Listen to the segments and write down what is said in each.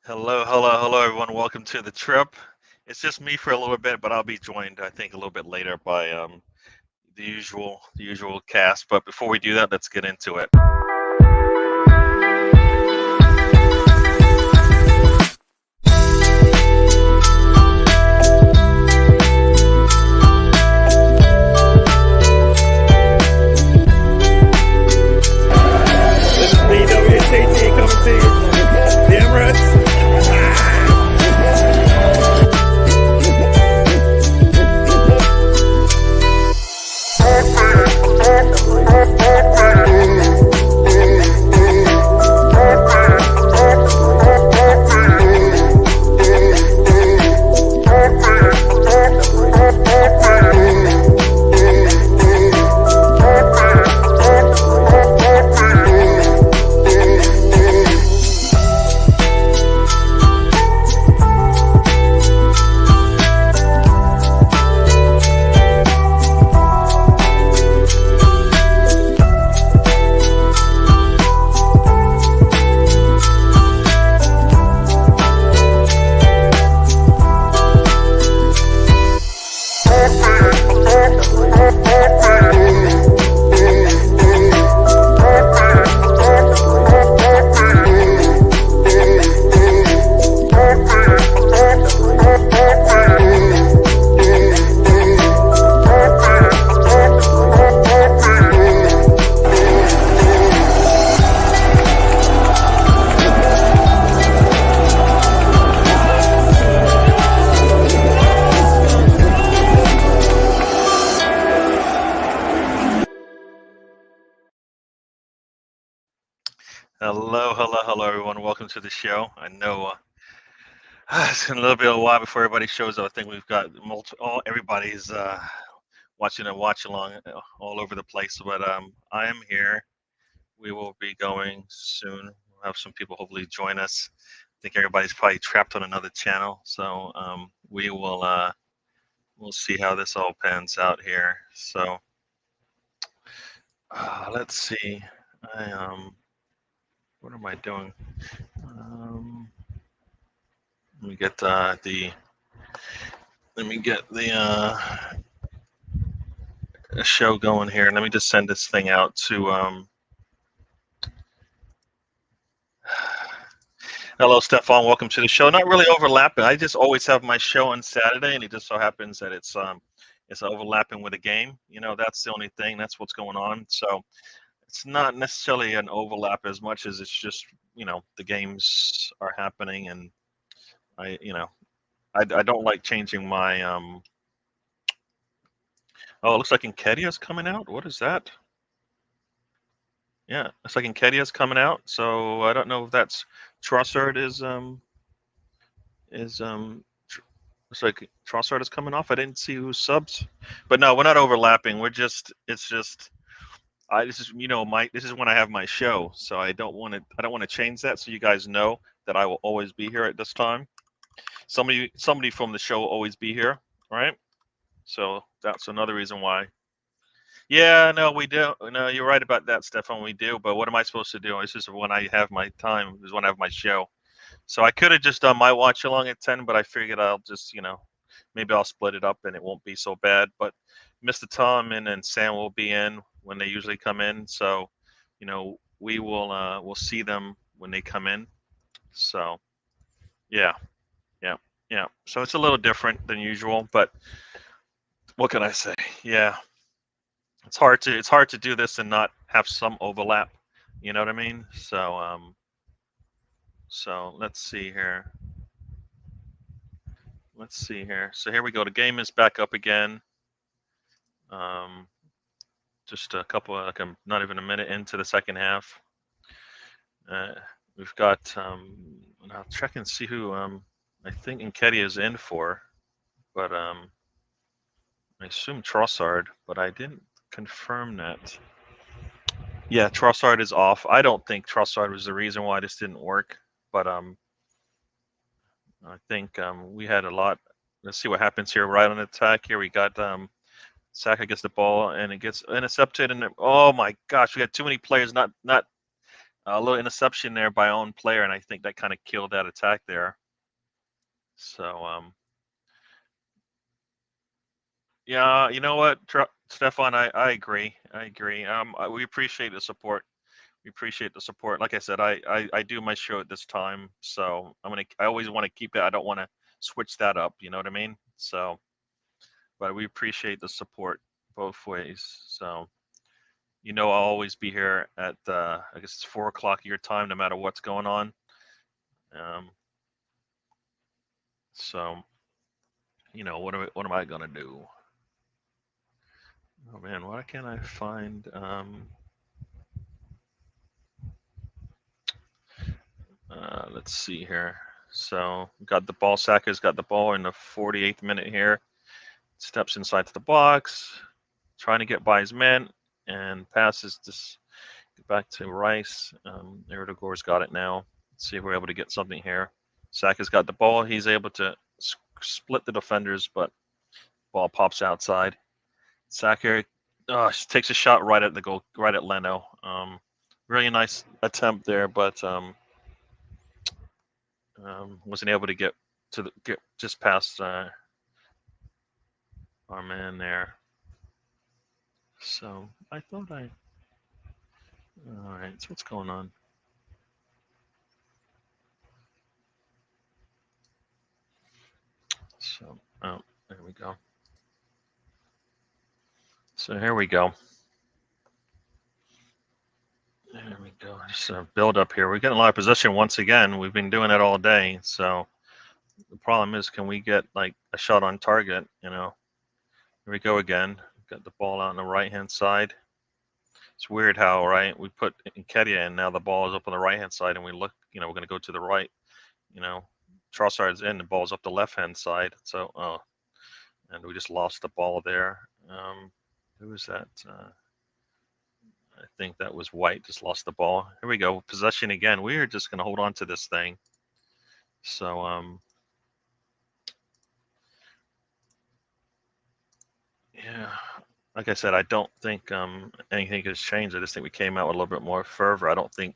Hello, everyone. Welcome to the trip. It's just me for a little bit, but I'll be joined, I think, a little bit later by the usual cast. But before we do that, let's get into it. This is DWTT coming to you from the Emirates. Hello, everyone. Welcome to the show. I know it's been a little bit of a while before everybody shows up. I think we've got everybody's watching a watch along all over the place, but I am here. We will be going soon. We'll have some people hopefully join us. I think everybody's probably trapped on another channel, so we'll see how this all pans out here. So let's see. What am I doing? Let me get the show going here. Let me just send this thing out to Hello, Stefan. Welcome to the show. Not really overlapping. I just always have my show on Saturday, and it just so happens that it's overlapping with a game. You know, that's the only thing. That's what's going on. So it's not necessarily an overlap as much as it's just, you know, the games are happening, and I don't like changing my Oh, it looks like Nketiah's coming out. What is that? Yeah, looks like Nketiah's coming out. So I don't know if that's Trossard looks like Trossard is coming off. I didn't see who subs, but no, we're not overlapping. It's just this is this is when I have my show, so I don't want to change that, so you guys know that I will always be here at this time. Somebody from the show will always be here, right? So that's another reason why. Yeah, no, we do. No, you're right about that, Stefan. We do. But what am I supposed to do? This is when I have my time. This is when I have my show. So I could have just done my watch along at 10, but I figured I'll just, maybe I'll split it up and it won't be so bad. But Mr. Tom and Sam will be in when they usually come in. So, we will we'll see them when they come in. So, yeah. So it's a little different than usual, but what can I say? Yeah. It's hard to do this and not have some overlap. You know what I mean? So so let's see here. So here we go. The game is back up again. Just a couple, not even a minute into the second half. We've got. I'll check and see who I think Nketiah is in for, but I assume Trossard, but I didn't confirm that. Yeah, Trossard is off. I don't think Trossard was the reason why this didn't work, but I think we had a lot. Let's see what happens here. Right on the attack here, we got Saka gets the ball and it gets intercepted, and oh my gosh, we got too many players not A little interception there by own player, and I think that kind of killed that attack there. So yeah, you know what, Stefan, I agree. I agree. We appreciate the support. We appreciate the support. Like I said, I do my show at this time, so I always want to keep it. I don't want to switch that up. You know what I mean? So, but we appreciate the support both ways. So, I'll always be here at I guess it's 4 o'clock your time, no matter what's going on. So, what am I gonna do? Oh man, why can't I find? Let's see here. So got the ball. Saka's got the ball in the 48th minute here. Steps inside to the box, trying to get by his men, and passes this back to Rice. Erdogan's got it now. Let's see if we're able to get something here. Saka's got the ball. He's able to split the defenders, but ball pops outside. Saka takes a shot right at the goal, right at Leno. Really nice attempt there, but wasn't able to get just past our man there. So I thought all right, so what's going on? So, oh, there we go. So here we go. There we go. Just a build up here. We're getting a lot of possession once again. We've been doing it all day. So the problem is, can we get like a shot on target? Here we go again. Got the ball out on the right-hand side. It's weird how, right, we put Nketiah and now the ball is up on the right-hand side and we look, we're going to go to the right. Trossard's in, the ball's up the left-hand side. So, and we just lost the ball there. Who was that? I think that was White, just lost the ball. Here we go, possession again. We are just going to hold on to this thing. So, yeah, like I said, I don't think anything has changed. I just think we came out with a little bit more fervor. I don't think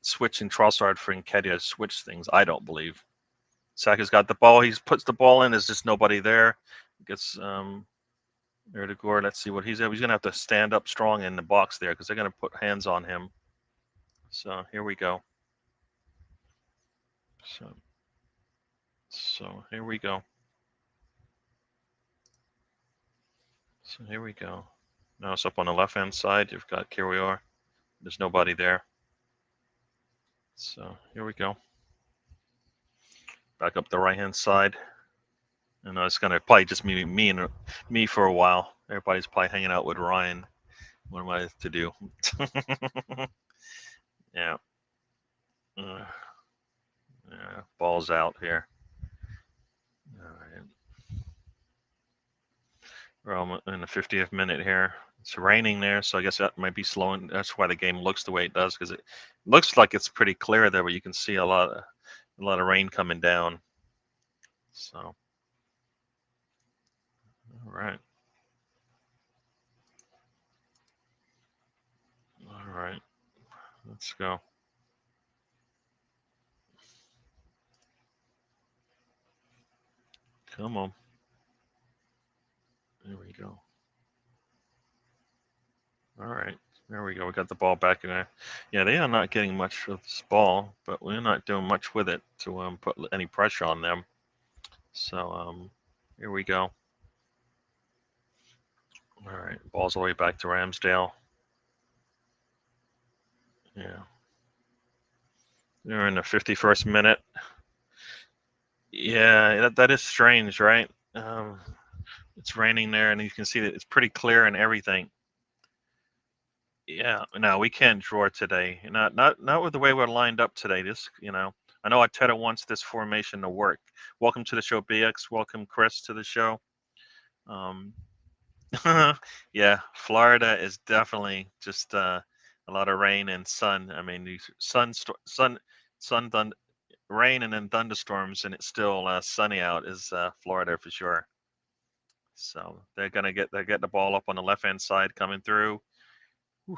switching Trossard for Nketiah switched things. I don't believe. Saka's got the ball. He puts the ball in. There's just nobody there. Gets Erdogan. Let's see what he's going to have to stand up strong in the box there because they're going to put hands on him. So here we go. So here we go. So here we go. Now it's up on the left-hand side. You've got Kirior. There's nobody there. So here we go. Back up the right-hand side. And it's going to probably just be me for a while. Everybody's probably hanging out with Ryan. What am I to do? Yeah. Yeah. Ball's out here. All right. We're in the 50th minute here. It's raining there, so I guess that might be slowing. That's why the game looks the way it does, because it looks like it's pretty clear there, but you can see a lot of rain coming down. So, all right. All right. Let's go. Come on. There we go. All right. There we go. We got the ball back in there. Yeah, they are not getting much of this ball, but we're not doing much with it to put any pressure on them. So here we go. All right. Ball's all the way back to Ramsdale. Yeah. We're in the 51st minute. Yeah, that is strange, right? It's raining there, and you can see that it's pretty clear and everything. Yeah, no, we can't draw today. Not with the way we're lined up today. I know Arteta wants this formation to work. Welcome to the show, BX. Welcome, Chris, to the show. Yeah, Florida is definitely just a lot of rain and sun. I mean, these rain and then thunderstorms, and it's still sunny out. Is Florida for sure. So they're getting the ball up on the left hand side coming through. A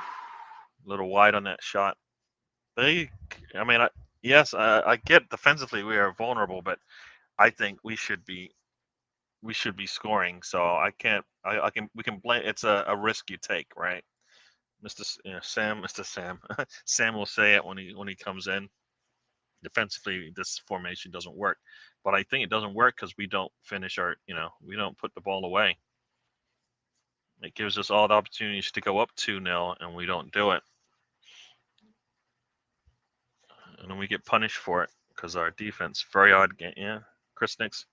little wide on that shot. I mean, yes, I get defensively we are vulnerable, but I think we should be scoring. So I can't. I can. We can blame. It's a risk you take, right? Sam, Mr. Sam, Sam will say it when he comes in. Defensively, this formation doesn't work, but I think it doesn't work because we don't finish our. We don't put the ball away. It gives us all the opportunities to go up 2-0, and we don't do it, and then we get punished for it because our defense very odd game. Yeah, Chris Nix.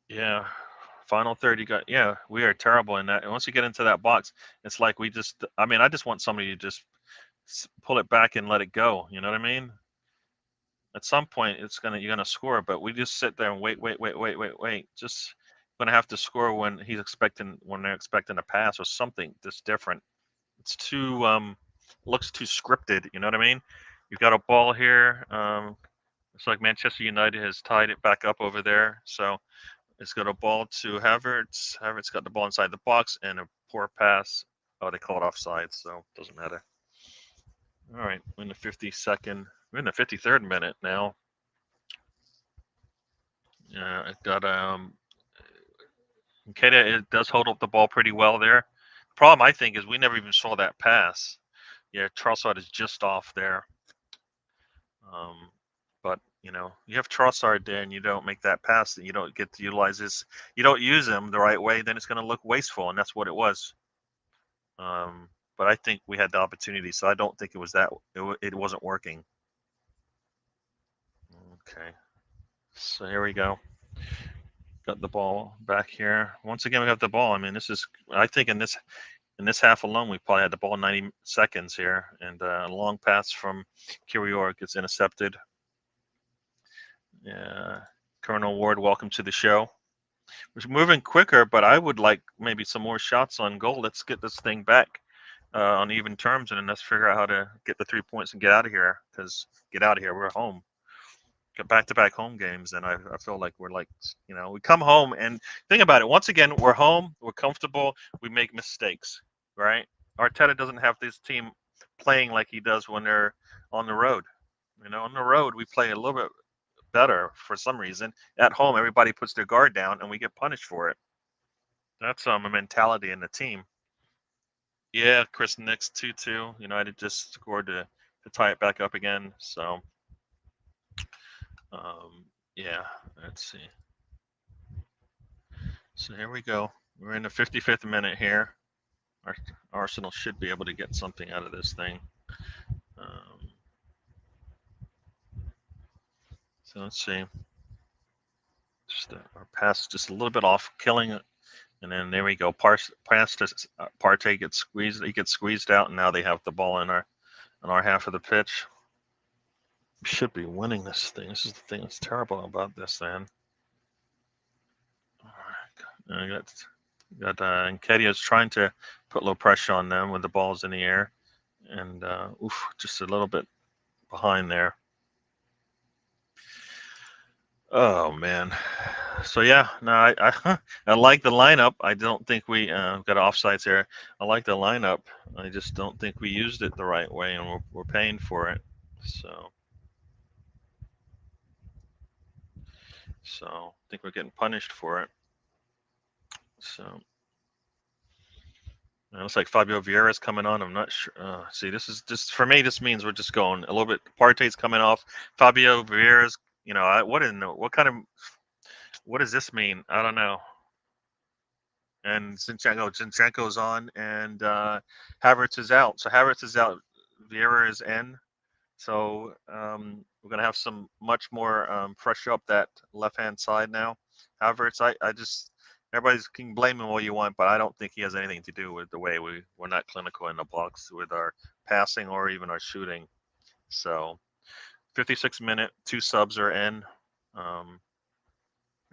Yeah, final third. You got. Yeah, we are terrible in that. And once you get into that box, it's like we just. I mean, I just want somebody to just pull it back and let it go. You know what I mean? At some point, you're gonna score, but we just sit there and wait. Just gonna have to score when they're expecting a pass or something that's different. It's too looks too scripted. You know what I mean? You've got a ball here. It's like Manchester United has tied it back up over there. So it's got a ball to Havertz. Havertz got the ball inside the box and a poor pass. Oh, they call it offside, so it doesn't matter. All right, we're in the 52nd. We're in the 53rd minute now. It got Nketa, it does hold up the ball pretty well there. The problem I think is we never even saw that pass. Yeah, Trossard is just off there. But you have Trossard there, and you don't make that pass, and you don't get to utilize this. You don't use him the right way, then it's going to look wasteful, and that's what it was. But I think we had the opportunity, so I don't think it was that. It wasn't working. Okay, so here we go. Got the ball back here. Once again, we have the ball. I mean, I think in this half alone, we probably had the ball 90 seconds here, and a long pass from Kirior gets intercepted. Yeah, Colonel Ward, welcome to the show. We're moving quicker, but I would like maybe some more shots on goal. Let's get this thing back on even terms, and then let's figure out how to get the 3 points and get out of here. We're home. Got back-to-back home games, and I feel like we're like, we come home and think about it. Once again, we're home, we're comfortable, we make mistakes, right? Arteta doesn't have this team playing like he does when they're on the road. On the road we play a little bit better for some reason. At home, everybody puts their guard down, and we get punished for it. That's a mentality in the team. Yeah, Chris Nix 2-2. United just scored to tie it back up again. So, yeah, let's see. So here we go. We're in the 55th minute here. Arsenal should be able to get something out of this thing. So let's see. Just our pass just a little bit off, killing it. And then there we go. Partey gets squeezed. He gets squeezed out, and now they have the ball in our half of the pitch. We should be winning this thing. This is the thing that's terrible about this, man. All right. Got Nketiah's trying to put a little pressure on them when the ball's in the air, and just a little bit behind there. Oh man. So yeah, no, I like the lineup. I don't think we got offsides here. I like the lineup. I just don't think we used it the right way, and we're paying for it. So I think we're getting punished for it. So it looks like Fabio Vieira's coming on. I'm not sure. See, this is just for me. This means we're just going a little bit. Partey's coming off. Fabio Vieira's. What does this mean? I don't know. And Zinchenko's on, and Havertz is out. So Havertz is out. Vieira is in. So we're gonna have some much more pressure up that left-hand side now. Havertz, I just everybody's can blame him all you want, but I don't think he has anything to do with the way we're not clinical in the box with our passing or even our shooting. So 56 minute, 2 subs are in.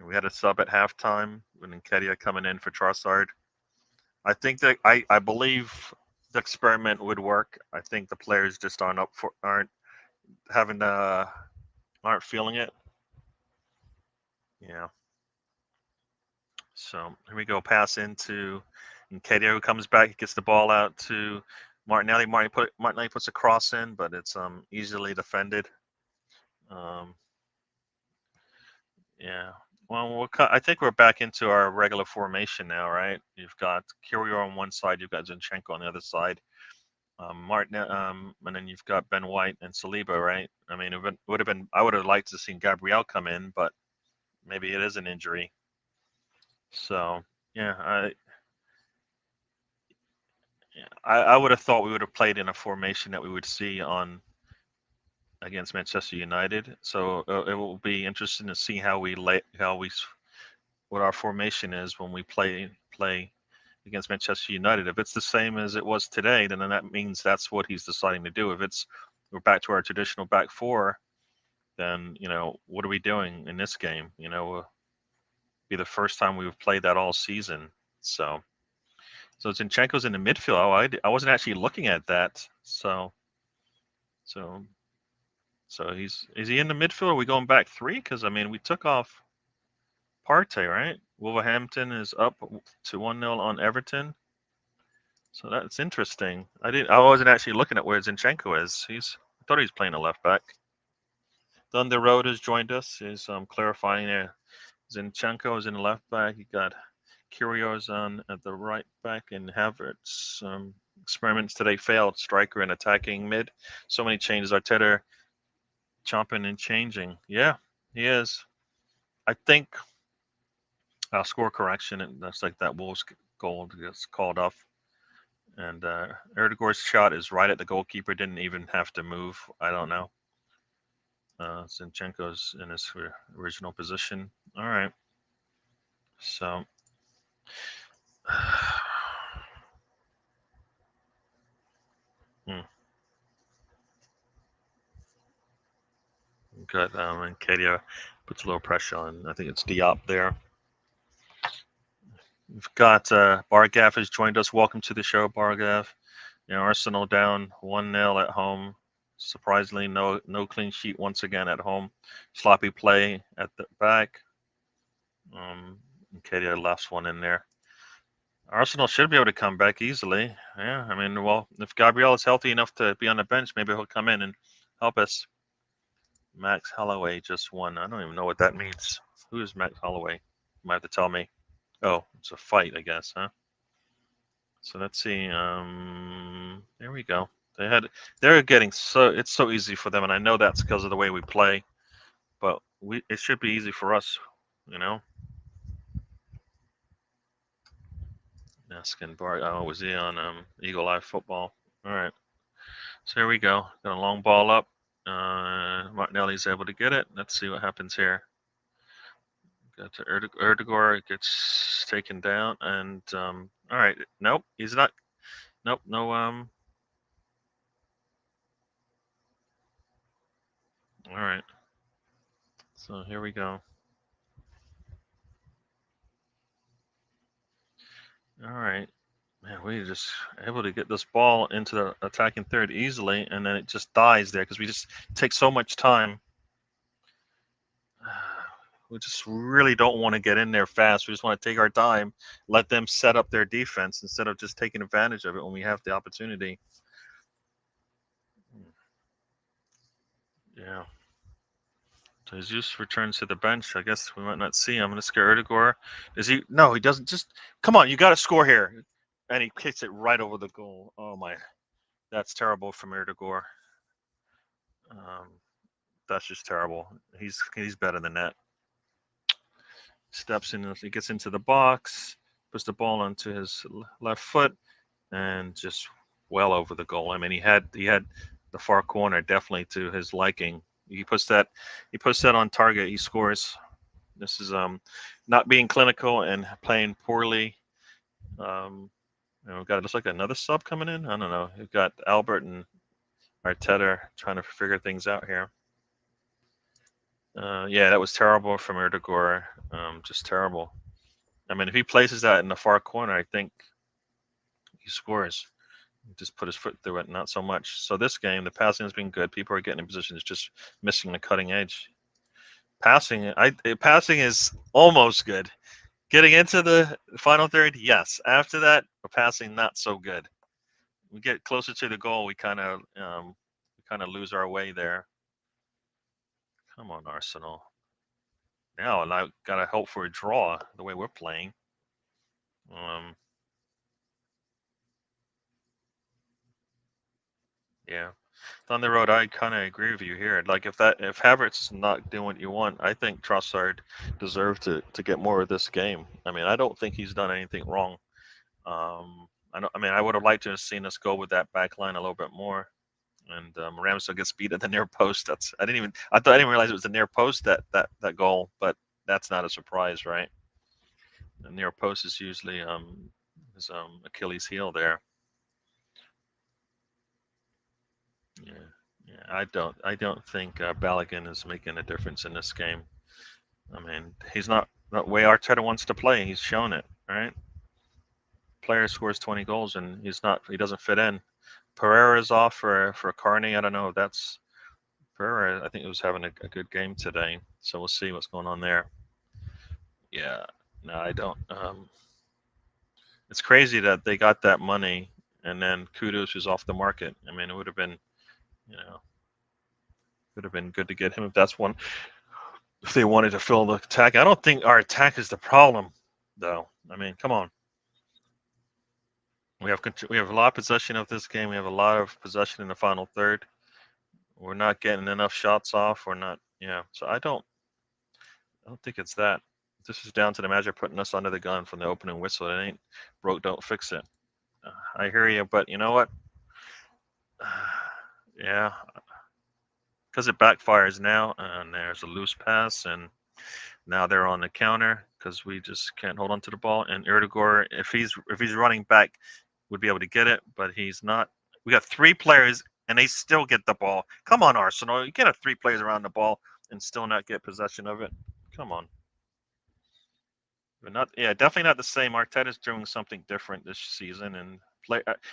We had a sub at halftime with Nketiah coming in for Trossard. I think that I believe the experiment would work. I think the players just aren't feeling it. Yeah. So here we go. Pass into Nketiah, who comes back. He gets the ball out to Martinelli puts a cross in, but it's easily defended. Yeah. Well, I think we're back into our regular formation now, right? You've got Curio on one side, you've got Zinchenko on the other side, Martin, and then you've got Ben White and Saliba, right? I mean, it would have been. I would have liked to have seen Gabriel come in, but maybe it is an injury. So yeah, I would have thought we would have played in a formation that we would see on against Manchester United. So it will be interesting to see what our formation is when we play against Manchester United. If it's the same as it was today, then that means that's what he's deciding to do. If we're back to our traditional back four, then what are we doing in this game? It'll be the first time we've played that all season. So Zinchenko's in the midfield. Oh, I wasn't actually looking at that. So is he in the midfield? Are we going back three? Because I mean, we took off Partey, right? Wolverhampton is up to 1-0 on Everton. So that's interesting. I wasn't actually looking at where Zinchenko is. I thought he was playing a left back. Thunder Road has joined us. He's clarifying there. Zinchenko is in the left back. You got Kyrgios on at the right back, and Havertz. Experiments today failed. Striker and attacking mid. So many changes. Arteta chomping and changing. Yeah, he is. I think score correction, and that's like that Wolves goal gets called off. And Erdogan's shot is right at the goalkeeper. Didn't even have to move. I don't know. Zinchenko's in his original position. All right. So. Good. And Kadia puts a little pressure on. I think it's Diop there. We've got Bargav has joined us. Welcome to the show, Bargav. Arsenal down 1-0 at home. Surprisingly, no clean sheet once again at home. Sloppy play at the back. Kadia last one in there. Arsenal should be able to come back easily. Yeah, I mean, well, if Gabriel is healthy enough to be on the bench, maybe he'll come in and help us. Max Holloway just won. I don't even know what that means. Who is Max Holloway? You might have to tell me. Oh, it's a fight, I guess, huh? So let's see. There we go. They're getting it's so easy for them, and I know that's because of the way we play. But it should be easy for us, Asking Bart. Oh, was he on Eagle Eye Football? All right. So here we go. Got a long ball up. Martinelli's able to get it. Let's see what happens here. Got to Erdogan. It gets taken down. And, all right. Nope. He's not. Nope. No. All right. So here we go. All right. Man, we just able to get this ball into the attacking third easily, and then it just dies there because we just take so much time. We just really don't want to get in there fast. We just want to take our time, let them set up their defense instead of just taking advantage of it when we have the opportunity. Yeah. So Jesus returns to the bench. I guess we might not see him. Let's get Erdogan. Is he? No, he doesn't. Just come on. You got to score here. And he kicks it right over the goal. Oh, my. That's terrible from Erdogan. That's just terrible. He's better than that. Steps in, he gets into the box, puts the ball onto his left foot, and just well over the goal. I mean, he had the far corner definitely to his liking. He puts that on target. He scores. This is not being clinical and playing poorly. We've got, it looks like another sub coming in. I don't know. We've got Albert and Arteta trying to figure things out here. Yeah, that was terrible from Erdogan. Just terrible. I mean, if he places that in the far corner, I think he scores. He just put his foot through it, not so much. So this game, the passing has been good. People are getting in positions, just missing the cutting edge. Passing is almost good. Getting into the final third, yes. After that, passing not so good. we get closer to the goal, we kind of lose our way there. Come on, Arsenal. Now, and I gotta hope for a draw the way we're playing. Yeah, on the road, I kind of agree with you here. Like if Havertz is not doing what you want, I think Trossard deserved to get more of this game. I mean, I don't think he's done anything wrong. I would have liked to have seen us go with that back line a little bit more. And Ramsdale gets beat at the near post. I didn't realize it was the near post that goal, but that's not a surprise, right? The near post is usually his Achilles heel there. Yeah, yeah. I don't think Balogun is making a difference in this game. I mean, he's not the way Arteta wants to play. He's shown it, right? Player scores 20 goals and he doesn't fit in. Pereira's off for Carney. I don't know if that's Pereira. I think he was having a good game today, so we'll see what's going on there. Yeah, no, I don't. It's crazy that they got that money and then Kudus is off the market. I mean, it would have been, good to get him if that's one. If they wanted to fill the attack, I don't think our attack is the problem, though. I mean, come on. We have a lot of possession of this game. We have a lot of possession in the final third. We're not getting enough shots off. We're not, So I don't think it's that. This is down to the manager putting us under the gun from the opening whistle. It ain't broke, don't fix it. I hear you, but you know what? Yeah, because it backfires now, and there's a loose pass, and now they're on the counter because we just can't hold on to the ball. And Erdogan, if he's running back, would be able to get it, but he's not. We got 3 players, and they still get the ball. Come on, Arsenal! You can't have 3 players around the ball and still not get possession of it. Come on. But definitely not the same. Arteta's doing something different this season, and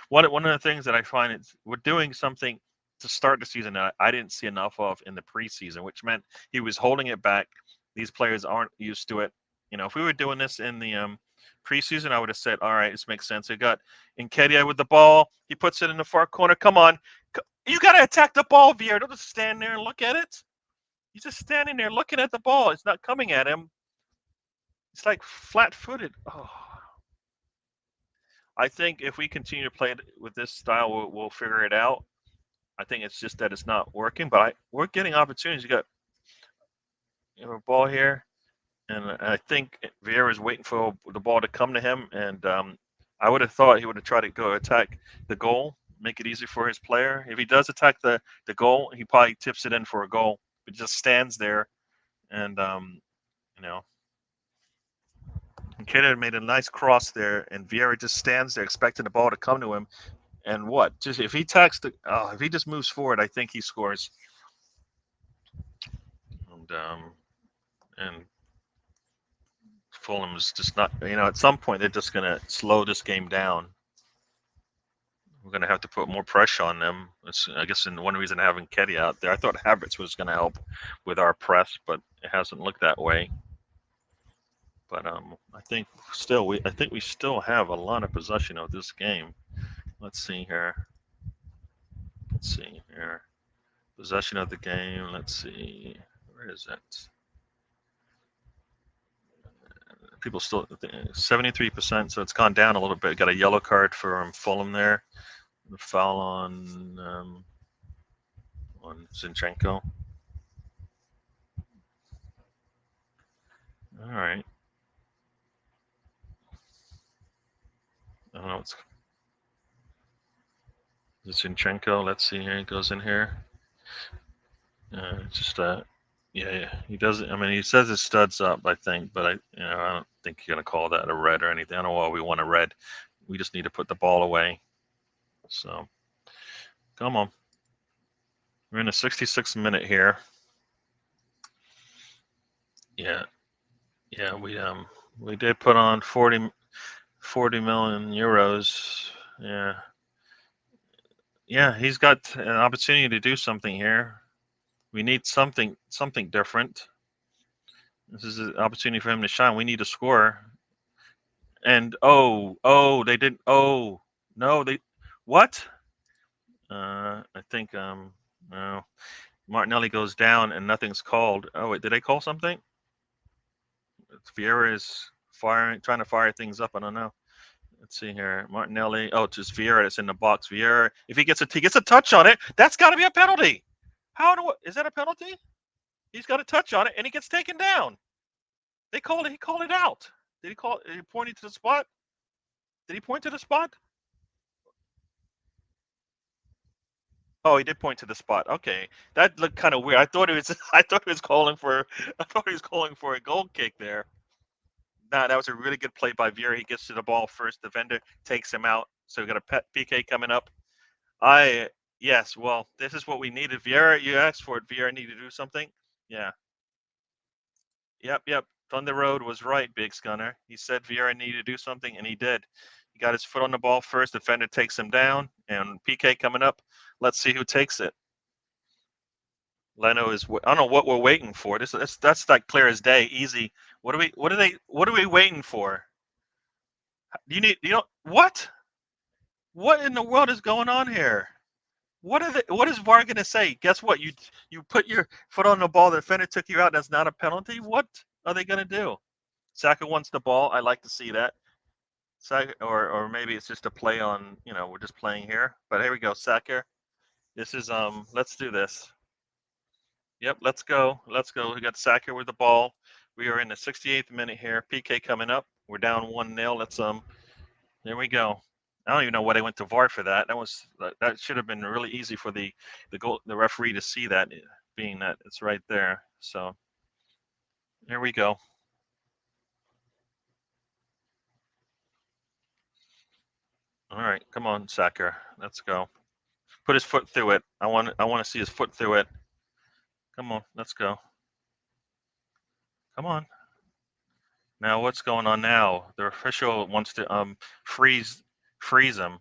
one of the things that I find is we're doing something to start the season that I didn't see enough of in the preseason, which meant he was holding it back. These players aren't used to it. If we were doing this in the preseason, I would have said, all right, this makes sense. They got Nketiah with the ball. He puts it in the far corner. Come on. You got to attack the ball, Vieira. Don't just stand there and look at it. He's just standing there looking at the ball. It's not coming at him. It's like flat-footed. Oh. I think if we continue to play with this style, we'll figure it out. I think it's just that it's not working, but we're getting opportunities. You got a ball here, and I think Vieira is waiting for the ball to come to him, and I would have thought he would have tried to go attack the goal, make it easy for his player. If he does attack the goal, he probably tips it in for a goal, but just stands there, and Nketiah made a nice cross there, and Vieira just stands there expecting the ball to come to him. And what? Just if he attacks if he just moves forward, I think he scores. And Fulham's just not. At some point they're just gonna slow this game down. We're gonna have to put more pressure on them. I guess one reason having Nketiah out there, I thought Havertz was gonna help with our press, but it hasn't looked that way. But I think we still have a lot of possession of this game. Let's see here. Possession of the game. Let's see. Where is it? People still 73%, so it's gone down a little bit. Got a yellow card for Fulham there. The foul on Zinchenko. All right. I don't know. It's Zinchenko. Let's see here. He goes in here. Yeah, he doesn't. I mean, he says his stud's up, I think, but I don't think you're gonna call that a red or anything. I don't know why we want a red. We just need to put the ball away. So, come on. We're in the 66th minute here. Yeah, we did put on 40 million euros. Yeah, he's got an opportunity to do something here. We need something different. This is an opportunity for him to shine. We need to score. And they didn't. Oh no, What? I think no. Martinelli goes down and nothing's called. Oh wait, did they call something? Vieira is trying to fire things up. I don't know. Let's see here. Martinelli. Oh, it's just Vieira that's in the box. Vieira, if he gets a touch on it, that's got to be a penalty. Is that a penalty? He's got a touch on it and he gets taken down. He called it out. Did he call? Did he point to the spot? Did he point to the spot? Oh, he did point to the spot. Okay, that looked kind of weird. I thought he was calling for a goal kick there. Nah, that was a really good play by Vieira. He gets to the ball first. The defender takes him out. So we got a PK coming up. Yes. Well, this is what we needed. Vieira, you asked for it. Vieira needed to do something. Yeah. Yep. Thunder Road was right, Big Scunner. He said Vieira needed to do something, and he did. He got his foot on the ball first. Defender takes him down, and PK coming up. Let's see who takes it. Leno is. I don't know what we're waiting for. That's like clear as day, easy. What are we waiting for? What? What in the world is going on here? What is VAR gonna say? Guess what? You put your foot on the ball, the defender took you out. That's not a penalty. What are they gonna do? Saka wants the ball. I like to see that. Saka, or maybe it's just a play on. We're just playing here. But here we go, Saka. This is Let's do this. Yep, let's go. We got Saka with the ball. We are in the 68th minute here. PK coming up. We're down 1-0. Let's There we go. I don't even know why they went to VAR for that. That should have been really easy for the referee to see that, being that it's right there. So here we go. All right, come on, Saka. Let's go. Put his foot through it. I want to see his foot through it. Come on, let's go. Come on. Now what's going on now? The official wants to freeze him.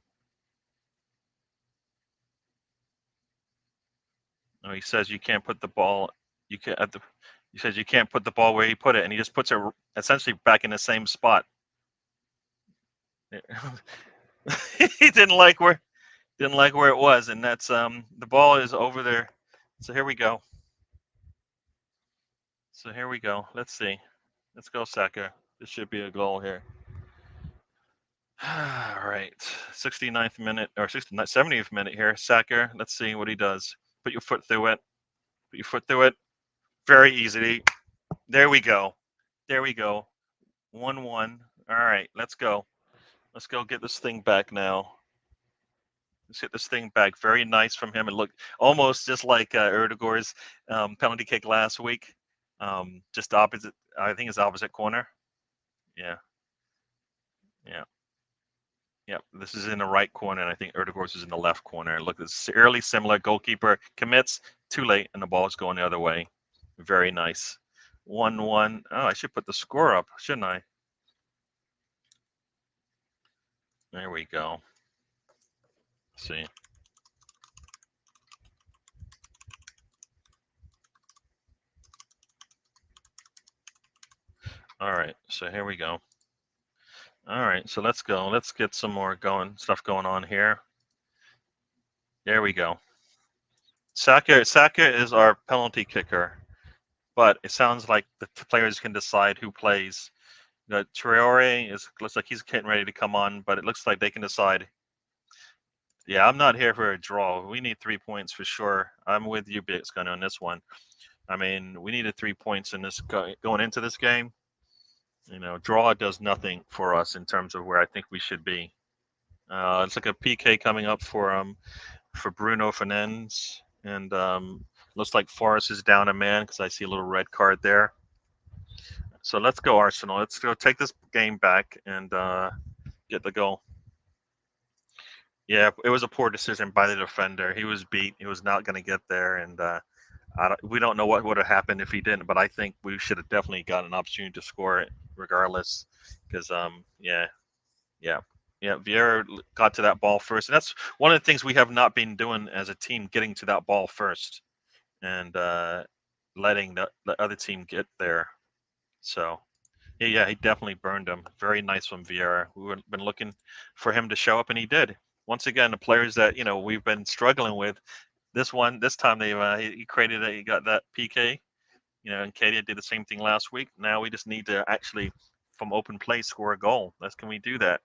Oh, he says you can't put the ball. He says you can't put the ball where he put it, and he just puts it essentially back in the same spot. He didn't like where it was, and that's the ball is over there. So here we go. Let's see. Let's go, Saka. This should be a goal here. All right, 69th minute or 70th minute here. Saka. Let's see what he does. Put your foot through it. Very easily. There we go. 1-1. All right, let's go. Let's go get this thing back now. Let's get this thing back. Very nice from him. It looked almost just like Erdogan's penalty kick last week. Just opposite. I think it's opposite corner. Yeah. This is in the right corner, and I think Erdogan's is in the left corner. Look, it's fairly similar. Goalkeeper commits too late, and the ball is going the other way. Very nice. 1-1. Oh, I should put the score up, shouldn't I? There we go. Let's see. All right, so here we go. All right, so let's go. Let's get some more stuff going on here. There we go. Saka is our penalty kicker, but it sounds like the players can decide who plays. Traore looks like he's getting ready to come on, but it looks like they can decide. Yeah, I'm not here for a draw. We need 3 points for sure. I'm with you, Big Gunner, on this one. I mean, we needed 3 points in this going into this game. Draw does nothing for us in terms of where I think we should be. It's like a PK coming up for Bruno Fernandes, and looks like Forrest is down a man because I see a little red card there. So let's go, Arsenal. Let's go take this game back and get the goal. Yeah, it was a poor decision by the defender. He was beat. He was not going to get there, and we don't know what would have happened if he didn't. But I think we should have definitely got an opportunity to score it regardless, because Vieira got to that ball first, and that's one of the things we have not been doing as a team, getting to that ball first and letting the other team get there. So yeah, he definitely burned him. Very nice from Vieira. We've been looking for him to show up, and he did. once again, the players that we've been struggling with. This time he created he got that PK. And Katie did the same thing last week. Now we just need to actually, from open play, score a goal. Can we do that?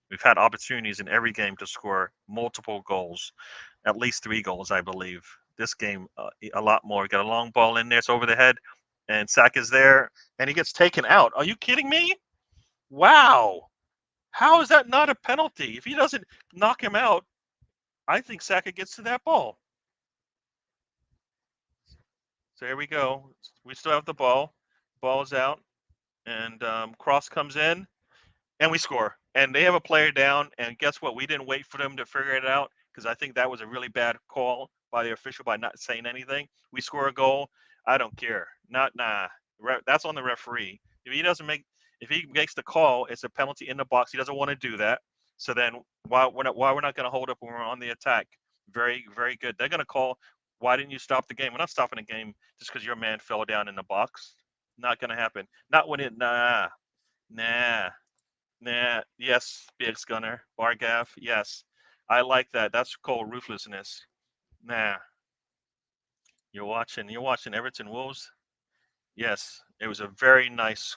We've had opportunities in every game to score multiple goals, at least 3 goals, I believe. This game, a lot more. We got a long ball in there. It's over the head, and Sack is there, and he gets taken out. Are you kidding me? Wow. How is that not a penalty? If he doesn't knock him out, I think Saka gets to that ball. So here we go. We still have the ball. Ball's out, and cross comes in, and we score. And they have a player down, and guess what? We didn't wait for them to figure it out because I think that was a really bad call by the official by not saying anything. We score a goal. I don't care. Nah. That's on the referee. If he makes the call, it's a penalty in the box. He doesn't want to do that. So then why we're not going to hold up when we're on the attack? Very, very good. They're going to call. Why didn't you stop the game? We're not stopping the game just because your man fell down in the box. Not going to happen. Not when it. Nah. Yes, BX Gunner. Bargav. Yes. I like that. That's called ruthlessness. Nah. You're watching Everton Wolves. Yes. It was a very nice.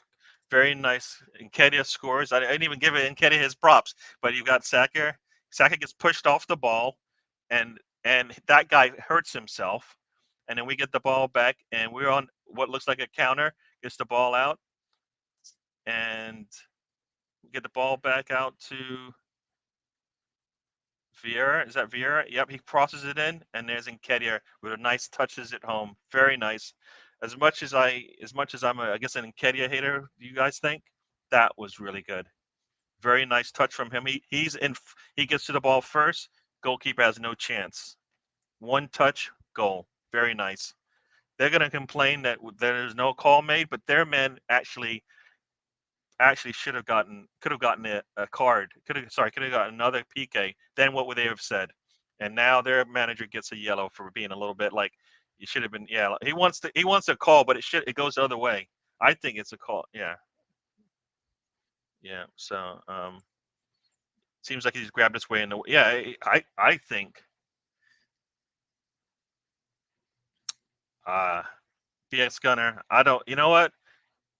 Nketiah scores. I didn't even give Nketiah his props, but you got Saka. Saka gets pushed off the ball, and that guy hurts himself. And then we get the ball back, and we're on what looks like a counter. Gets the ball out, and get the ball back out to Vieira. Is that Vieira? Yep, he crosses it in, and there's Nketiah with a nice touches it home. Very nice. As much as I'm I guess an Nketiah hater, do you guys think that was really good? Very nice touch from him. He gets to the ball first. Goalkeeper has no chance. One touch, goal. Very nice. They're going to complain that there's no call made, but their men actually could have gotten a card. Could have gotten another PK. Then what would they have said? And now their manager gets a yellow for being a little bit like you should have been. Yeah, he wants a call, but it goes the other way. I think it's a call. Yeah. So seems like he's grabbed his way in the. Yeah, I think. BX Gunner. I don't. You know what?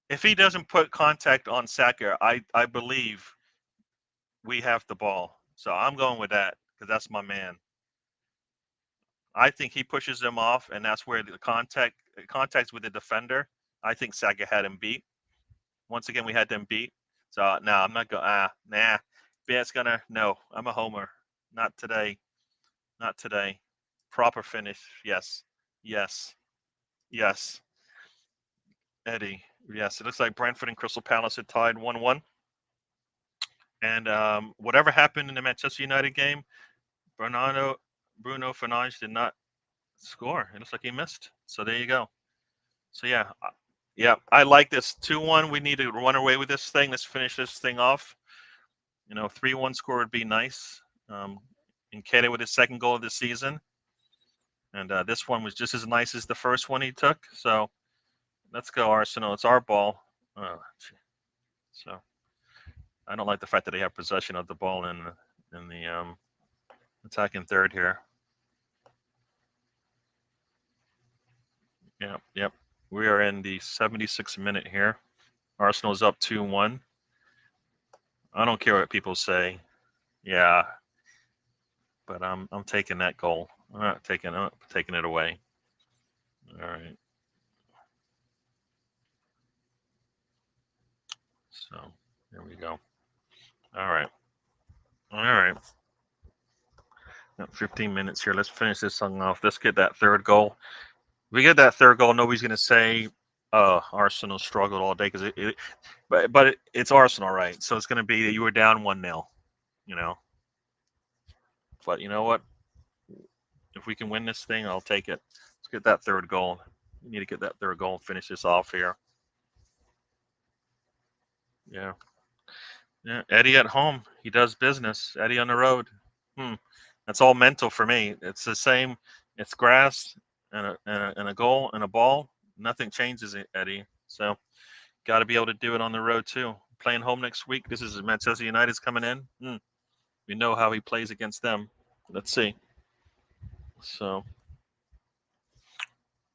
If he doesn't put contact on Saka, I believe we have the ball. So I'm going with that because that's my man. I think he pushes him off, and that's where the contacts with the defender. I think Saka had him beat. Once again, we had them beat. So no, I'm not going. Nah. BS Gunner. No, I'm a homer. Not today. Not today. Proper finish. Yes. Eddie. Yes, it looks like Brentford and Crystal Palace had tied 1-1. And whatever happened in the Manchester United game, Bruno Fernandes did not score. It looks like he missed. So there you go. So yeah, I like this 2-1. We need to run away with this thing. Let's finish this thing off. 3-1 score would be nice. Nketiah with his second goal of the season. And this one was just as nice as the first one he took. So let's go, Arsenal. It's our ball. So I don't like the fact that they have possession of the ball in the attacking third here. Yep. We are in the 76th minute here. Arsenal's up 2-1. I don't care what people say. Yeah. But I'm taking that goal. I'm not taking it away. All right. So there we go. All right. 15 minutes here. Let's finish this song off. Let's get that third goal. If we get that third goal, nobody's going to say, Arsenal struggled all day. But it's Arsenal, right? So it's going to be that you were down 1-0, But you know what? If we can win this thing, I'll take it. Let's get that third goal. We need to get that third goal and finish this off here. Yeah. Eddie at home. He does business. Eddie on the road. That's all mental for me. It's the same. It's grass and a goal and a ball. Nothing changes it, Eddie. So got to be able to do it on the road too. Playing home next week. This is Manchester United's coming in. We know how he plays against them. Let's see. So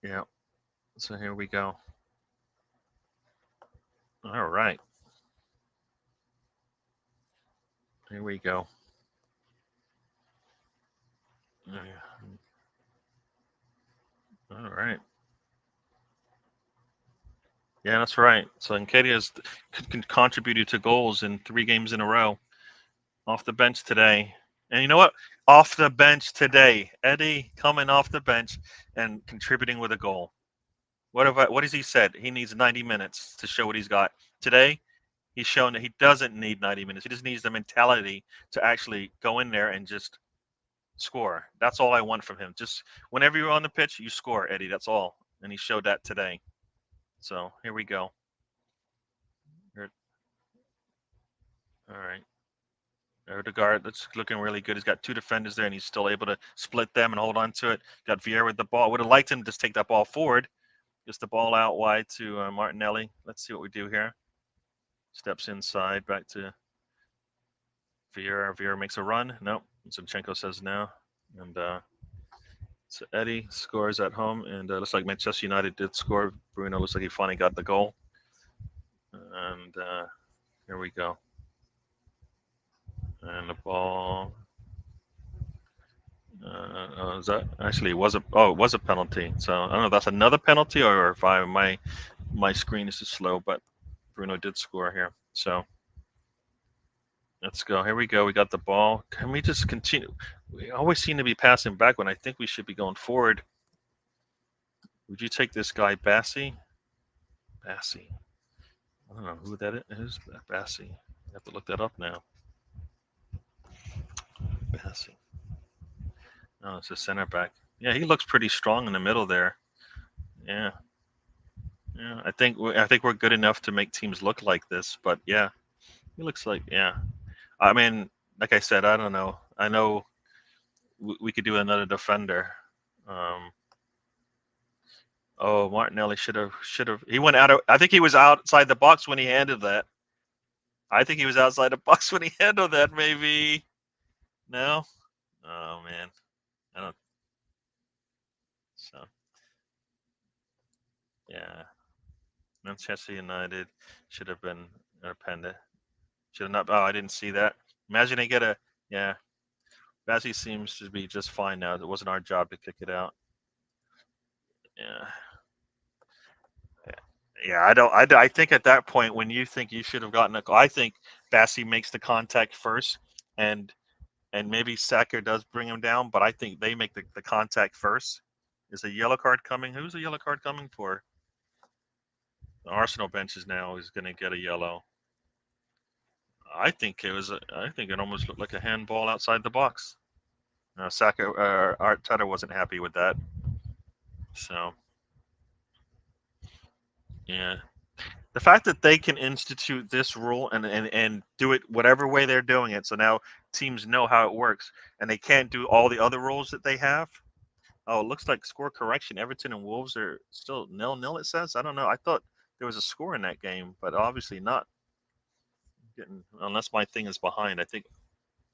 yeah. So here we go. All right. Here we go. All right. Yeah, that's right. So Nketiah has contributed to goals in 3 games in a row off the bench today. And you know what? Off the bench today, Eddie coming off the bench and contributing with a goal. What has he said? He needs 90 minutes to show what he's got. Today, he's shown that he doesn't need 90 minutes. He just needs the mentality to actually go in there and just score. That's all I want from him. Just whenever you're on the pitch, you score, Eddie. That's all. And he showed that today. So here we go. All right. Odegaard, that's looking really good. He's got 2 defenders there, and he's still able to split them and hold on to it. Got Vieira with the ball. Would have liked him to just take that ball forward. Just the ball out wide to Martinelli. Let's see what we do here. Steps inside, back to Vieira. Vieira makes a run. Nope. Zinchenko says no. And so Eddie scores at home, and looks like Manchester United did score. Bruno looks like he finally got the goal. And here we go. And the ball. Is that actually it was a penalty. So I don't know if that's another penalty or if my screen is too slow, but Bruno did score here. So let's go. Here we go. We got the ball. Can we just continue? We always seem to be passing back when I think we should be going forward. Would you take this guy, Bassi? Bassi. I don't know who that is. Bassi. I have to look that up now. Bassi. Oh, it's a center back. Yeah, he looks pretty strong in the middle there. Yeah. Yeah, I think we're good enough to make teams look like this, but yeah, he looks like I mean, like I said, I don't know. I know we could do another defender. Oh, Martinelli should have. He went out of. I think he was outside the box when he handled that. I think he was outside the box when he handled that. Maybe. No. Oh man, I don't. So yeah, Manchester United should have been a pennant. Should have not. Oh, I didn't see that. Imagine they get a. Yeah. Bassi seems to be just fine now. It wasn't our job to kick it out. Yeah. Yeah, I think at that point when you think you should have gotten a goal, I think Bassi makes the contact first, and maybe Saka does bring him down, but I think they make the contact first. Is a yellow card coming? Who's the yellow card coming for? The Arsenal bench is now is going to get a yellow. I think it almost looked like a handball outside the box. Saka Arteta wasn't happy with that. So yeah, the fact that they can institute this rule and do it whatever way they're doing it, so now teams know how it works, and they can't do all the other rules that they have. Oh, it looks like score correction. Everton and Wolves are still 0-0. It says. I don't know. I thought there was a score in that game, but obviously not. Unless my thing is behind. I think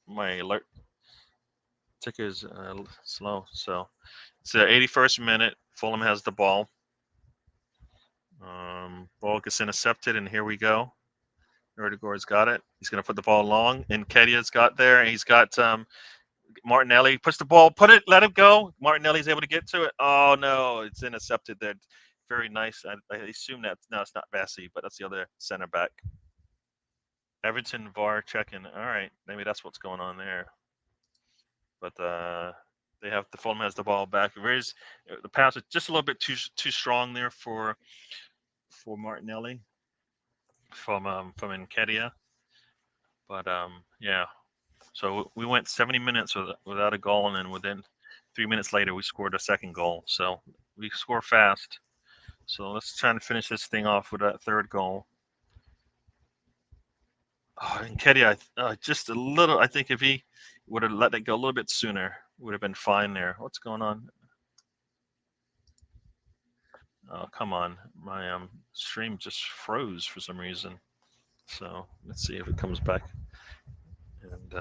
my alert ticker is slow. So it's the 81st minute. Fulham has the ball. Ball gets intercepted, and here we go. Odegaard's got it. He's going to put the ball long, and Nketiah's got there, and he's got Martinelli. Puts the ball, let it go. Martinelli's able to get to it. Oh, no, it's intercepted there. Very nice. I assume that, no, it's not Bassi, but that's the other center back. Everton VAR checking. All right, maybe that's what's going on there. But the Fulham has the ball back. The pass is just a little bit too strong there for Martinelli from Nketiah. But yeah, so we went 70 minutes without a goal, and then within 3 minutes later we scored a second goal. So we score fast. So let's try to finish this thing off with that third goal. Oh, Nketiah, just a little. I think if he would have let it go a little bit sooner, would have been fine there. What's going on? Oh, come on. My stream just froze for some reason. So let's see if it comes back. And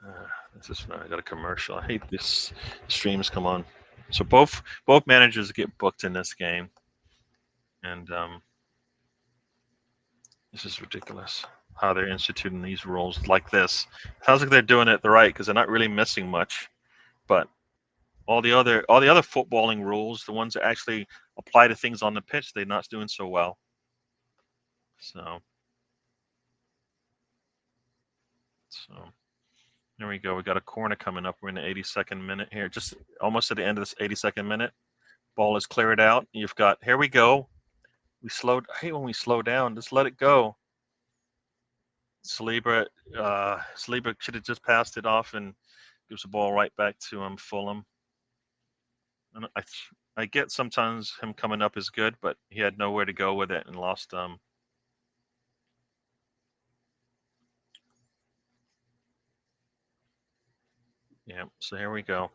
I got a commercial. I hate this streams come on. So both managers get booked in this game, and this is ridiculous how they're instituting these rules like this. It sounds like they're doing it the right because they're not really missing much, but all the other footballing rules, the ones that actually apply to things on the pitch, they're not doing so well. So here we go. We got a corner coming up. We're in the 82nd minute here, just almost at the end of this 82nd minute. Ball is cleared out. You've got, here we go. I hate when we slow down. Just let it go. Saliba should have just passed it off and gives the ball right back to Fulham. And I get sometimes him coming up is good, but he had nowhere to go with it and lost. Yeah. So here we go.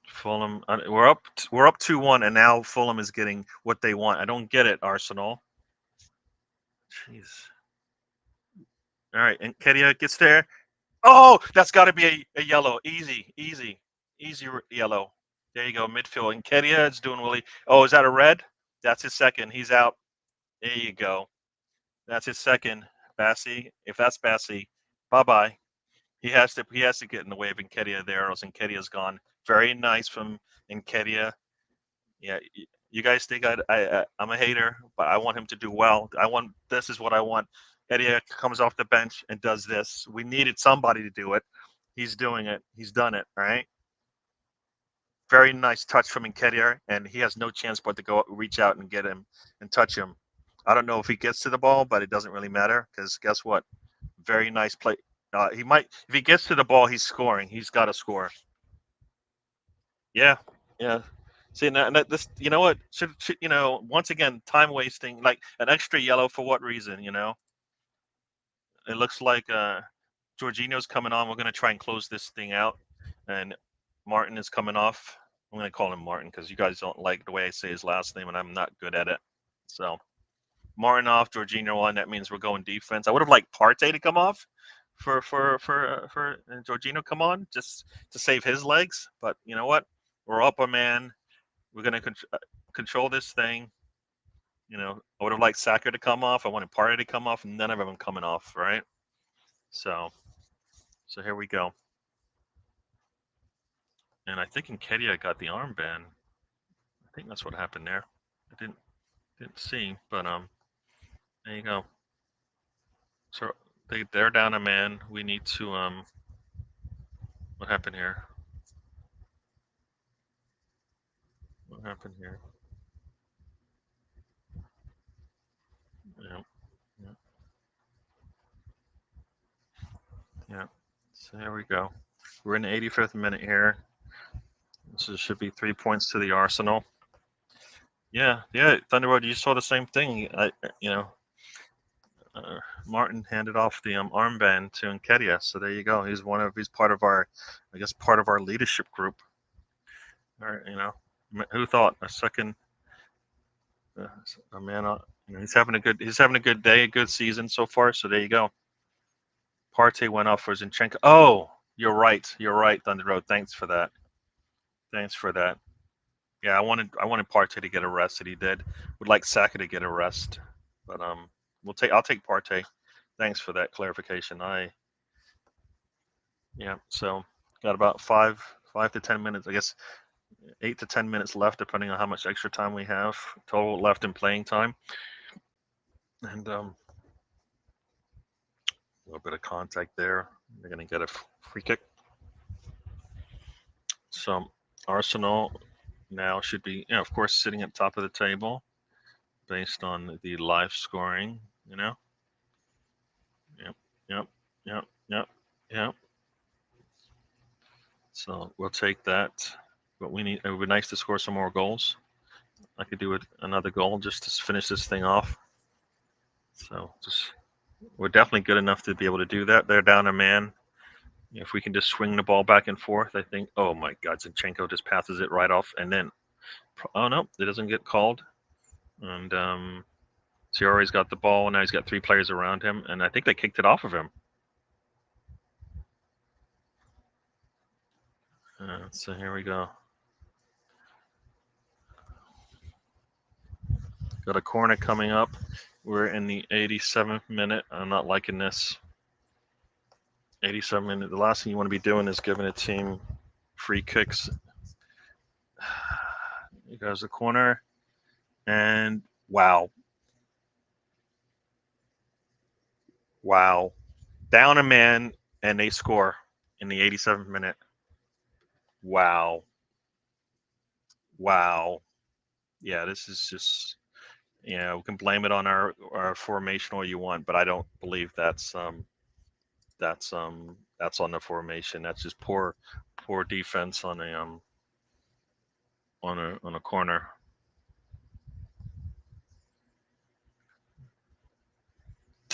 Fulham. We're up 2-1, and now Fulham is getting what they want. I don't get it, Arsenal. Jeez. All right, and Kedia gets there. Oh, that's got to be a yellow. Easy yellow. There you go, midfield. And Kedia is doing really. Oh, is that a red? That's his second. He's out. There you go. That's his second. Bassey. If that's Bassey, bye-bye. He has to get in the way of Nketiah there, or else Nketiah's gone. Very nice from Nketiah. Yeah, you guys think I'm a hater, but I want him to do well. This is what I want. Nketiah comes off the bench and does this. We needed somebody to do it. He's doing it. He's done it. All right. Very nice touch from Nketiah, and he has no chance but to go reach out and get him and touch him. I don't know if he gets to the ball, but it doesn't really matter because guess what? Very nice play. He might, if he gets to the ball, he's scoring. He's got to score. Yeah. See, this, you know what? Should once again, time wasting, like an extra yellow for what reason? It looks like Jorginho's coming on. We're going to try and close this thing out, and Martin is coming off. I'm going to call him Martin because you guys don't like the way I say his last name, and I'm not good at it. So Martin off, Jorginho on. That means we're going defense. I would have liked Partey to come off for Jorginho come on just to save his legs. But you know what? We're up a man. We're going to control this thing. I would have liked Saka to come off. I wanted Partey to come off. None of them coming off, right? So here we go. And I think Nketiah got the armband. I think that's what happened there. I didn't see, but there you go. So they're down a man. We need to what happened here? What happened here? Yeah. So here we go. We're in the 85th minute here. This should be 3 points to the Arsenal. Yeah. Thunderwood, you saw the same thing. Martin handed off the armband to Nketiah. So there you go. He's part of our leadership group. All right, who thought a second a man? He's having a good day, a good season so far. So there you go. Partey went off for Zinchenko. Oh, you're right, Thunder Road. Thanks for that. Yeah, I wanted Partey to get a rest, and he did. Would like Saka to get a rest, but I'll take Partey. Thanks for that clarification. So got about 5 to 10 minutes, I guess 8 to 10 minutes left, depending on how much extra time we have total left in playing time. And a little bit of contact there. They're going to get a free kick. So Arsenal now should be, of course, sitting at top of the table based on the live scoring, Yep. So we'll take that. But it would be nice to score some more goals. I could do another goal just to finish this thing off. So we're definitely good enough to be able to do that. They're down a man. If we can just swing the ball back and forth, I think. Oh my God, Zinchenko just passes it right off, and then, oh no, it doesn't get called. And Ziori's got the ball, and now he's got 3 players around him, and I think they kicked it off of him. So here we go. Got a corner coming up. We're in the 87th minute. I'm not liking this. 87 minute. The last thing you want to be doing is giving a team free kicks. Here goes the corner. And wow. Wow. Down a man, and they score in the 87th minute. Wow. Wow. Yeah, this is just, you know, we can blame it on our formation all you want, but I don't believe that's on the formation. That's just poor defense on a corner.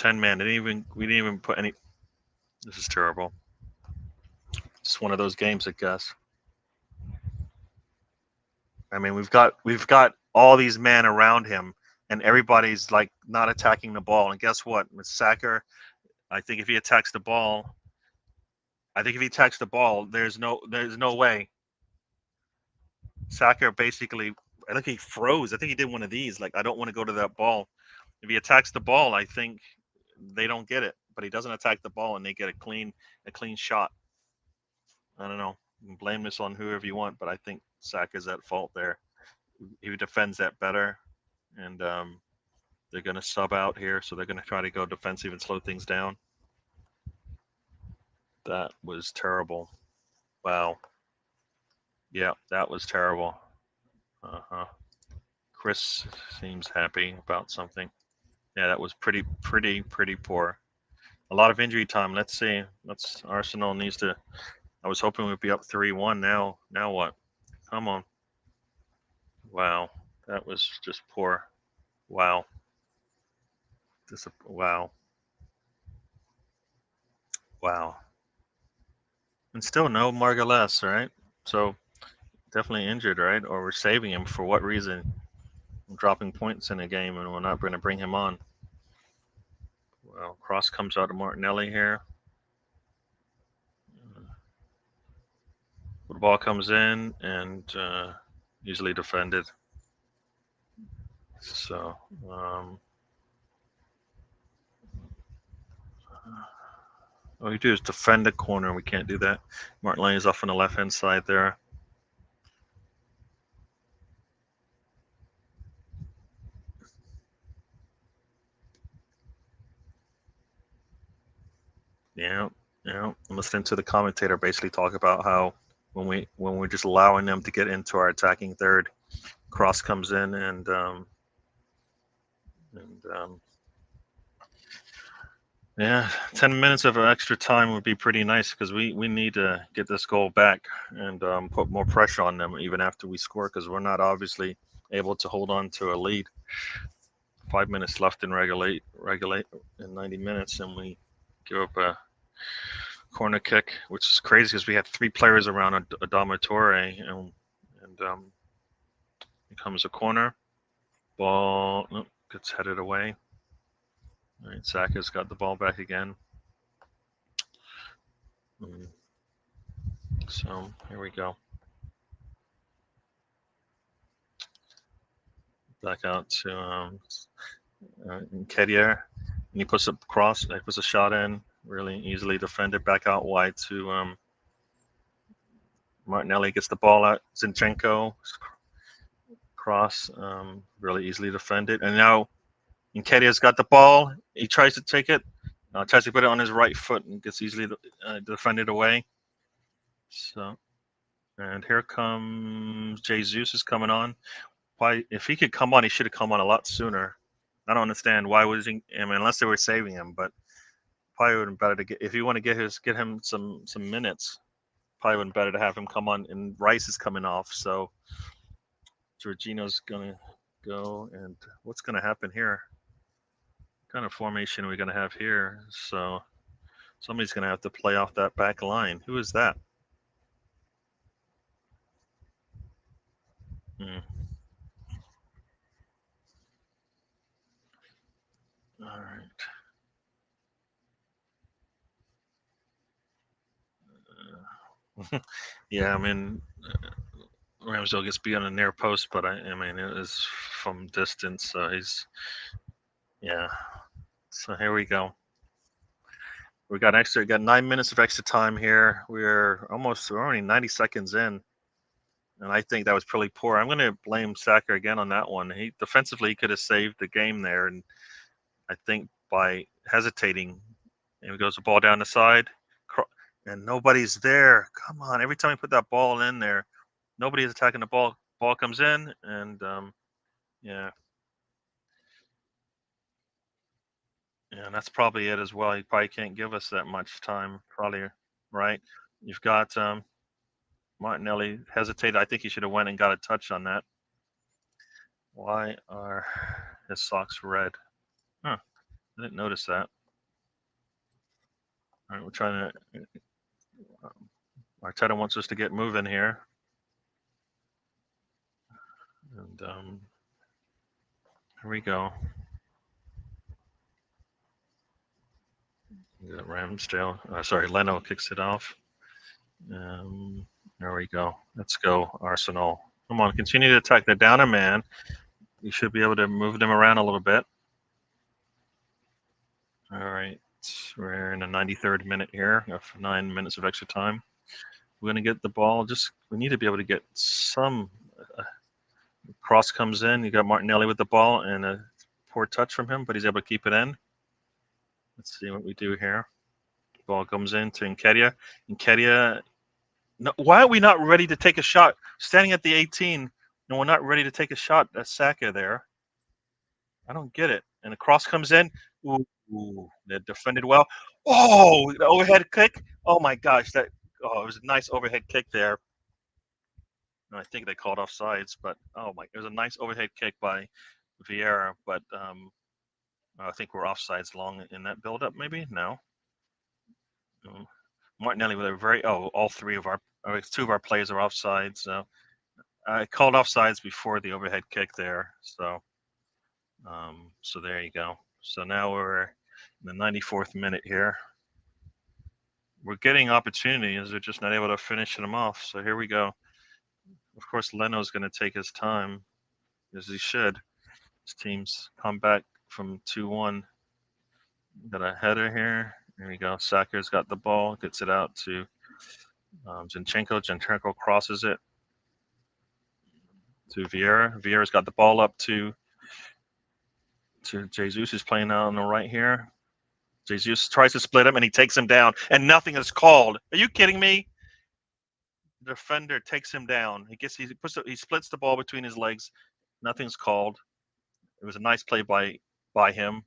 Man. We didn't even put any. This is terrible. Just one of those games, I guess. I mean, we've got all these men around him, and everybody's like not attacking the ball. And guess what? With Sacker, I think if he attacks the ball, there's no way. Sacker basically, I think he froze. I think he did one of these. Like, I don't want to go to that ball. If he attacks the ball, I think they don't get it. But he doesn't attack the ball, and they get a clean shot. I don't know. You can blame this on whoever you want, but I think Saka's at fault there. He defends that better, and they're going to sub out here, so they're going to try to go defensive and slow things down. That was terrible. Wow. Yeah, that was terrible. Chris seems happy about something. Yeah, that was pretty poor. A lot of injury time. Let's see. Arsenal needs to. I was hoping we'd be up 3-1. Now what? Come on. Wow, that was just poor. Wow. Wow. Wow. And still no Margulies, right? So definitely injured, right? Or we're saving him for what reason? I'm dropping points in a game, and we're not going to bring him on. Well, cross comes out of Martinelli here. The ball comes in and easily defended. So all you do is defend the corner. We can't do that. Martinelli is off on the left-hand side there. Yeah. I'm listening to the commentator basically talk about how when we're just allowing them to get into our attacking third, cross comes in and yeah, 10 minutes of extra time would be pretty nice because we need to get this goal back and put more pressure on them even after we score because we're not obviously able to hold on to a lead. 5 minutes left in regulate in 90 minutes, and we give up a corner kick, which is crazy because we had 3 players around Adama Toure, and it comes a corner. Ball gets headed away. All right, Saka's got the ball back again. So here we go. Back out to Nketiah, and he puts a cross. He puts a shot in, really easily defended. Back out wide to Martinelli, gets the ball out. Zinchenko cross, really easily defended. And now Nketiah's got the ball. He tries to take it, tries to put it on his right foot, and gets easily defended away. So, and here comes Jesus is coming on. Why, if he could come on, he should have come on a lot sooner. I don't understand why was he. I mean, unless they were saving him, but probably would have been better to get if you want to get him some minutes. Probably would have been better to have him come on. And Rice is coming off, so Jorginho's gonna go. And what's gonna happen here? What kind of formation are we gonna have here? So somebody's gonna have to play off that back line. Who is that? All right. Yeah, I mean, Ramsdale gets beat on a near post, but I mean, it was from distance, so he's, yeah. So here we go. We got 9 minutes of extra time here. We're only 90 seconds in, and I think that was pretty poor. I'm going to blame Saka again on that one. He defensively could have saved the game there, and I think by hesitating, and it goes the ball down the side, and nobody's there. Come on, every time we put that ball in there, nobody's attacking the ball. Ball comes in, and yeah. Yeah, and that's probably it as well. He probably can't give us that much time, probably, right? You've got Martinelli hesitated. I think he should have went and got a touch on that. Why are his socks red? Huh, I didn't notice that. All right, we're trying to. Arteta wants us to get moving here. And here we go. Ramsdale. Sorry, Leno kicks it off. There we go. Let's go, Arsenal. Come on, continue to attack. They're down a man. You should be able to move them around a little bit. All right, we're in the 93rd minute here. We have 9 minutes of extra time. We're going to get the ball. We need to be able to get some. Cross comes in. You got Martinelli with the ball, and a poor touch from him, but he's able to keep it in. Let's see what we do here. Ball comes in to Nketiah. Nketiah. No, why are we not ready to take a shot? Standing at the 18, and we're not ready to take a shot at Saka there. I don't get it. And the cross comes in. Ooh, they defended well. Oh, the overhead kick. Oh my gosh, it was a nice overhead kick there. And I think they called offsides, but it was a nice overhead kick by Vieira. But I think we're offsides long in that build-up. Maybe no. Martinelli with a all two of our players are offsides. So I called offsides before the overhead kick there. So there you go. So now we're in the 94th minute here. We're getting opportunities. We're just not able to finish them off. So here we go. Of course, Leno's going to take his time, as he should. His team's come back from 2-1. Got a header here. Here we go. Saka's got the ball, gets it out to Zinchenko. Zinchenko crosses it to Vieira. Vieira's got the ball up to Jesus, who's playing out on the right here. Jesus tries to split him, and he takes him down, and nothing is called. Are you kidding me? The defender takes him down. He splits the ball between his legs. Nothing's called. It was a nice play by him.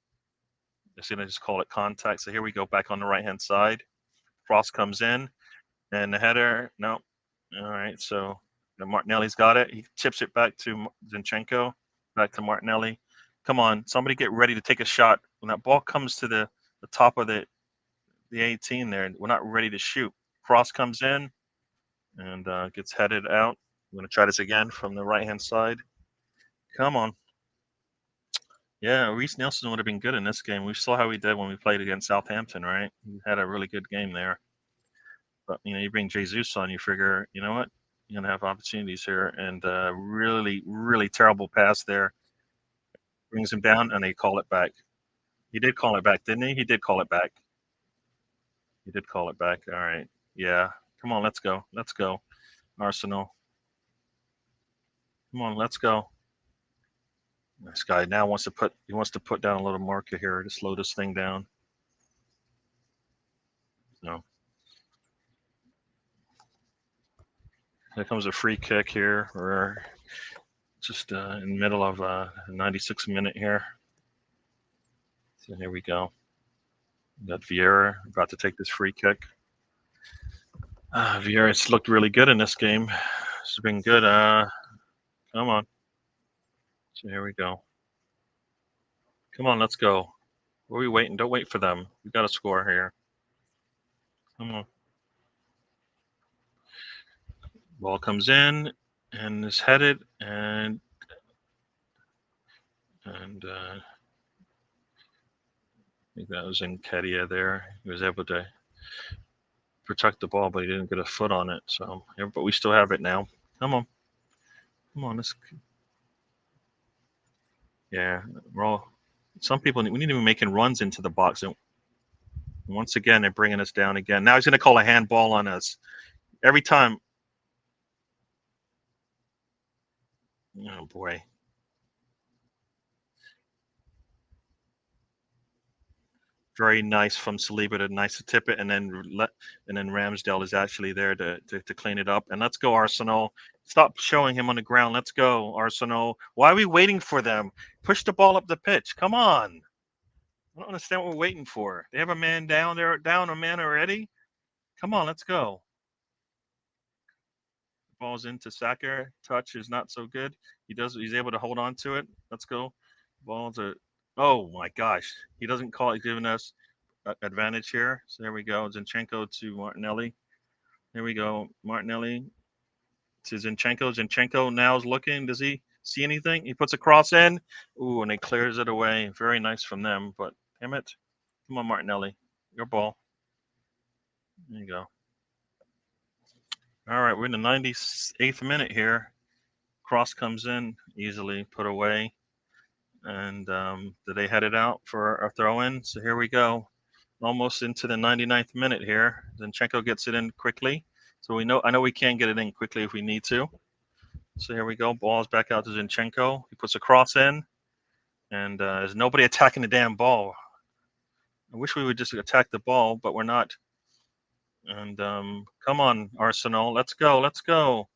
They're going to just call it contact. So here we go, back on the right-hand side. Frost comes in, and the header, no. All right, so Martinelli's got it. He tips it back to Zinchenko, back to Martinelli. Come on, somebody get ready to take a shot. When that ball comes to the top of the 18 there, we're not ready to shoot. Frost comes in and gets headed out. I'm going to try this again from the right-hand side. Come on. Yeah, Reece Nelson would have been good in this game. We saw how he did when we played against Southampton, right? He had a really good game there. But, you bring Jesus on, you figure, you know what? You're going to have opportunities here. And really, really terrible pass there. Brings him down, and they call it back. He did call it back, didn't he? He did call it back. He did call it back. All right. Yeah. Come on, let's go. Let's go. Arsenal. Come on, let's go. This guy now wants to put down a little marker here to slow this thing down. So here comes a free kick here. We're just in the middle of a 96th minute here. So here we go. We got Vieira about to take this free kick. Vieira's looked really good in this game. It's been good. Come on. So here we go. Come on, let's go. What are we waiting? Don't wait for them. We got to score here. Come on. Ball comes in and is headed, and I think that was Nketiah there. He was able to protect the ball, but he didn't get a foot on it. So, yeah, but we still have it now. Come on, come on. Let's. Yeah, we're all. Some people we need to be making runs into the box, and once again they're bringing us down again. Now he's going to call a handball on us every time. Oh boy. Very nice from Saliba to nice to tip it, and then Ramsdale is actually there to clean it up. And let's go, Arsenal. Stop showing him on the ground. Let's go, Arsenal. Why are we waiting for them? Push the ball up the pitch. Come on. I don't understand what we're waiting for. They have a man down. They're down a man already. Come on, let's go. Ball's into Saka. Touch is not so good. He's able to hold on to it. Let's go. Ball's a. Oh my gosh. He doesn't call it, giving us advantage here. So there we go. Zinchenko to Martinelli. There we go. Martinelli to Zinchenko. Zinchenko now is looking. Does he see anything? He puts a cross in. Ooh, and he clears it away. Very nice from them. But damn it. Come on, Martinelli. Your ball. There you go. All right, we're in the 98th minute here. Cross comes in, easily put away. And they had it out for a throw-in. So here we go. Almost into the 99th minute here. Zinchenko gets it in quickly. So I know we can get it in quickly if we need to. So here we go. Ball's back out to Zinchenko. He puts a cross in. And there's nobody attacking the damn ball. I wish we would just attack the ball, but we're not. And come on, Arsenal. Let's go. Let's go.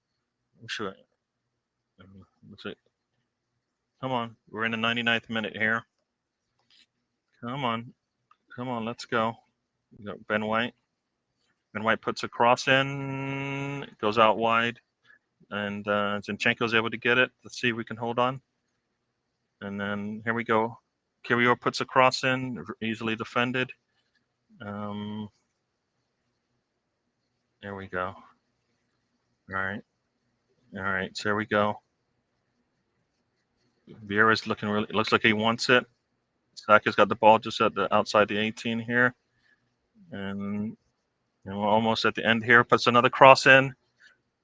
Come on. We're in the 99th minute here. Come on. Come on. Let's go. We got Ben White. Ben White puts a cross in. It goes out wide. And Zinchenko's able to get it. Let's see if we can hold on. And then here we go. Kiwior puts a cross in. Easily defended. There we go. All right. All right. So there we go. Vieira's looking really. It looks like he wants it. Saka's got the ball just at the outside the 18 here, and we're almost at the end here. Puts another cross in,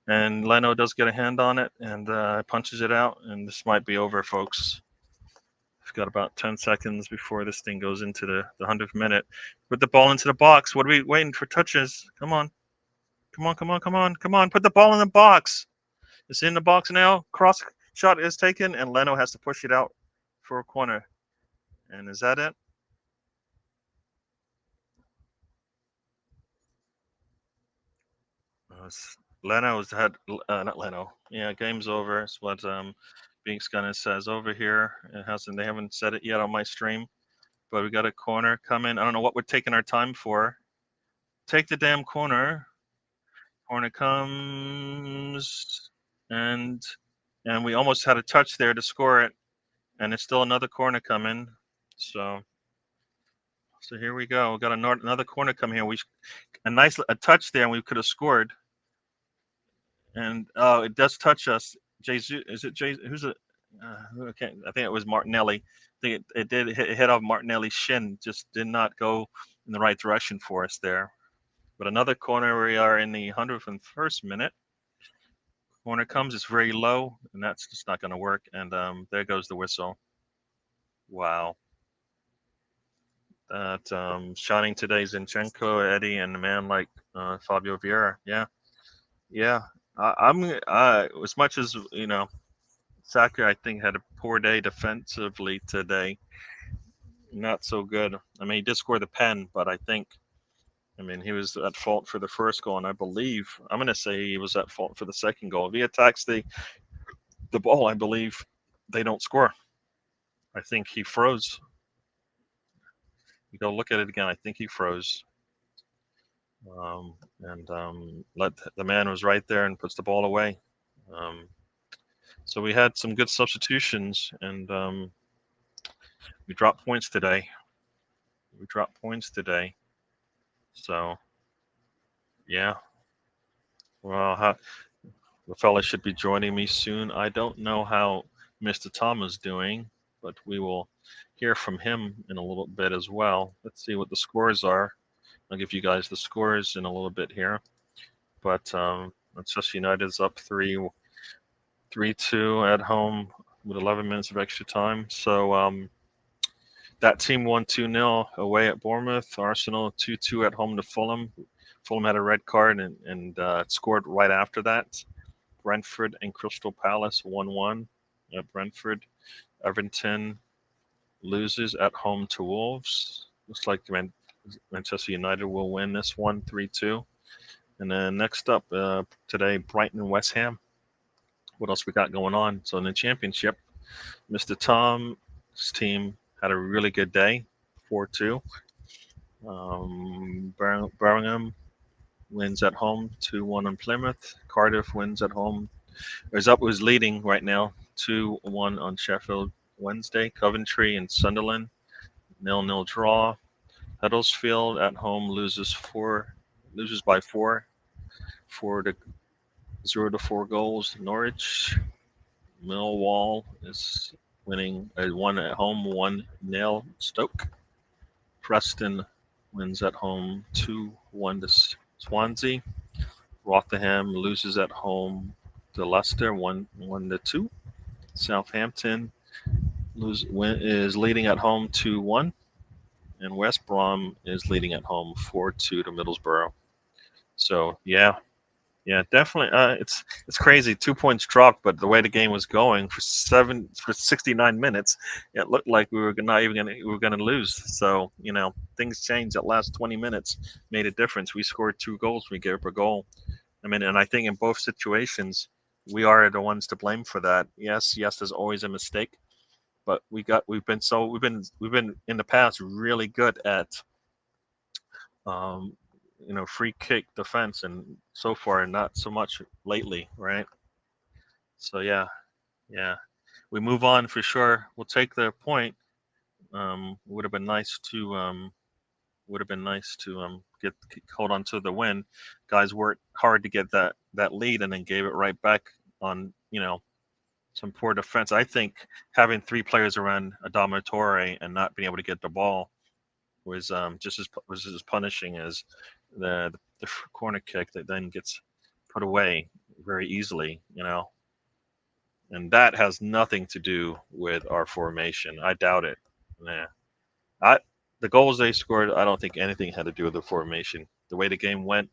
and Leno does get a hand on it and punches it out. And this might be over, folks. We've got about 10 seconds before this thing goes into the 100th minute. Put the ball into the box. What are we waiting for? Touches. Come on. Come on, come on, come on, come on. Put the ball in the box. It's in the box now. Cross shot is taken, and Leno has to push it out for a corner. And is that it? Leno's had not Leno. Yeah, game's over. It's what Binks Gunner says over here. They haven't said it yet on my stream, but we got a corner coming. I don't know what we're taking our time for. Take the damn corner. Corner comes, and we almost had a touch there to score it, and it's still another corner coming. So here we go. We got another corner coming here. A touch there, and we could have scored. And it does touch us. Jesus, is it Jesus? Who's it? I think it was Martinelli. I think it did hit off Martinelli's shin. Just did not go in the right direction for us there. But another corner. We are in the 101st minute. Corner comes. It's very low, and that's just not going to work. And there goes the whistle. Wow. That shining today, Zinchenko, Eddie, and a man like Fabio Vieira. Yeah. I'm as much as Saka I think had a poor day defensively today. Not so good. I mean, he did score the pen, but I think, he was at fault for the first goal, and I believe I'm going to say he was at fault for the second goal. If he attacks the ball, I believe they don't score. I think he froze. You go look at it again. I think he froze. Let the man was right there and puts the ball away. So we had some good substitutions, and we dropped points today. So, yeah. Well, the fella should be joining me soon. I don't know how Mr. Tom is doing, but we will hear from him in a little bit as well. Let's see what the scores are. I'll give you guys the scores in a little bit here. But Manchester United is up 3-2 at home with 11 minutes of extra time. So that team won 2-0 away at Bournemouth. Arsenal 2-2 at home to Fulham. Fulham had a red card and scored right after that. Brentford and Crystal Palace 1-1 at Brentford. Everton loses at home to Wolves. Looks like Manchester United will win this one 3-2. And then next up today, Brighton and West Ham. What else we got going on? So in the championship, Mr. Tom's team had a really good day, 4-2. Birmingham wins at home 2-1 on Plymouth. Cardiff wins at home. Was leading right now 2-1 on Sheffield Wednesday. Coventry and Sunderland 0-0 draw. Huddersfield at home loses by 4 0-4 goals. Norwich. Millwall is winning 1 at home, 1-0 Stoke. Preston wins at home 2-1 to Swansea. Rotherham loses at home to Leicester 1-2. Southampton is leading at home 2-1. And West Brom is leading at home 4-2 to Middlesbrough. So yeah, definitely. It's crazy. 2 points dropped, but the way the game was going for 69 minutes, it looked like we were gonna lose. So things changed at last 20 minutes, made a difference. We scored 2 goals. We gave up a goal. I mean, and I think in both situations, we are the ones to blame for that. Yes, there's always a mistake, but we've been in the past really good at free kick defense, and so far not so much lately, right? So yeah, we move on for sure. We'll take the point. Would have been nice to hold on to the win. Guys worked hard to get that lead and then gave it right back on some poor defense. I think having 3 players around Adama Traore and not being able to get the ball was just as punishing as the corner kick that then gets put away very easily, and that has nothing to do with our formation. I doubt it. The goals they scored, I don't think anything had to do with the formation. The way the game went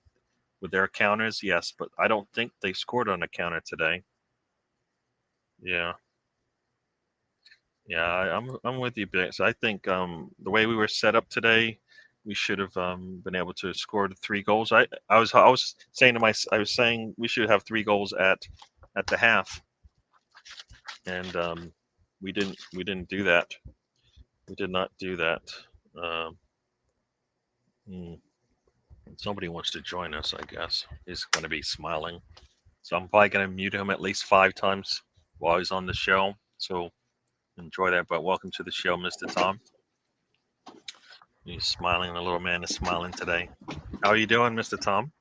with their counters, yes, but I don't think they scored on a counter today. Yeah, I'm with you, Bix. I think the way we were set up today, we should have been able to score the 3 goals. I was saying we should have 3 goals at the half, and we didn't do that. We did not do that. Somebody wants to join us, I guess. He's going to be smiling, so I'm probably going to mute him at least 5 times while he's on the show. So enjoy that. But welcome to the show, Mr. Tom. He's smiling. The little man is smiling today. How are you doing, Mr. Tom?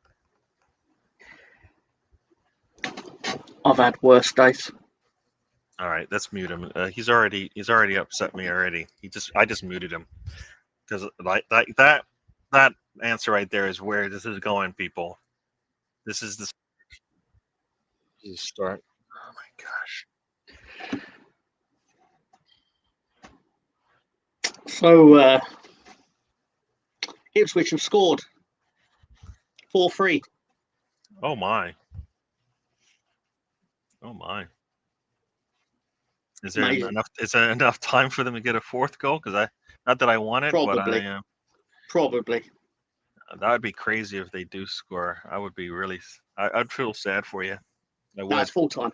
I've had worse days. All right, let's mute him. He's already upset me already. I just muted him because like that answer right there is where this is going, people. This is the start. Oh my gosh. So Ipswich have scored 4-3. Oh my. Oh my. Is there Amazing. enough? Is there enough time for them to get a 4th goal? Because not that I want it, Probably. but Probably. That would be crazy if they do score. I would be really. I'd feel sad for you. I would. No, it's full time.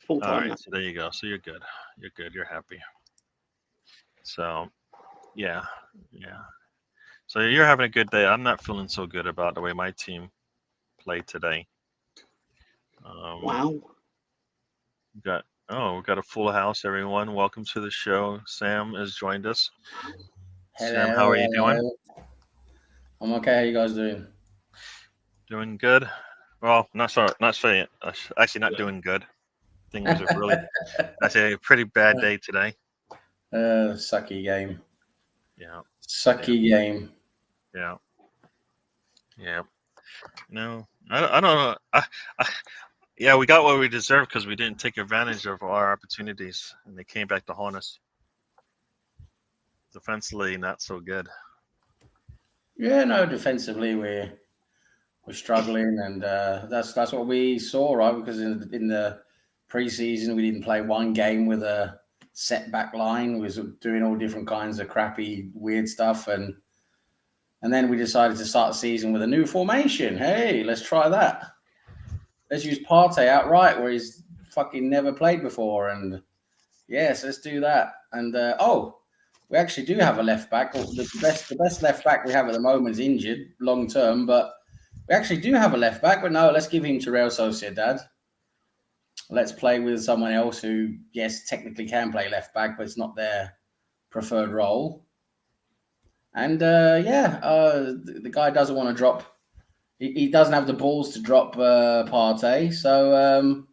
Full time. All right, so there you go. So you're good. You're good. You're happy. So, yeah. So you're having a good day. I'm not feeling so good about the way my team played today. Wow. We got a full house, everyone. Welcome to the show. Sam has joined us. Hello, Sam, how are you doing? I'm okay. How you guys doing? Doing good. Well, not saying actually not doing good. Things are really actually a pretty bad day today. Sucky game. Yeah. Sucky game. Yeah. Yeah. No, I don't know. Yeah, we got what we deserved because we didn't take advantage of our opportunities, and they came back to haunt us. Defensively, not so good. Yeah, no, defensively we're struggling, and that's what we saw, right? Because in the preseason we didn't play one game with a set back line. We was doing all different kinds of crappy, weird stuff, and then we decided to start the season with a new formation. Hey, let's try that. Let's use Partey outright, where he's fucking never played before, and yes, let's do that. And we actually do have a left back. The best left back we have at the moment is injured long term, but we actually do have a left back. But no, let's give him to Real Sociedad. Let's play with someone else who, yes, technically can play left back, but it's not their preferred role. And the guy doesn't want to drop. He doesn't have the balls to drop Partey, so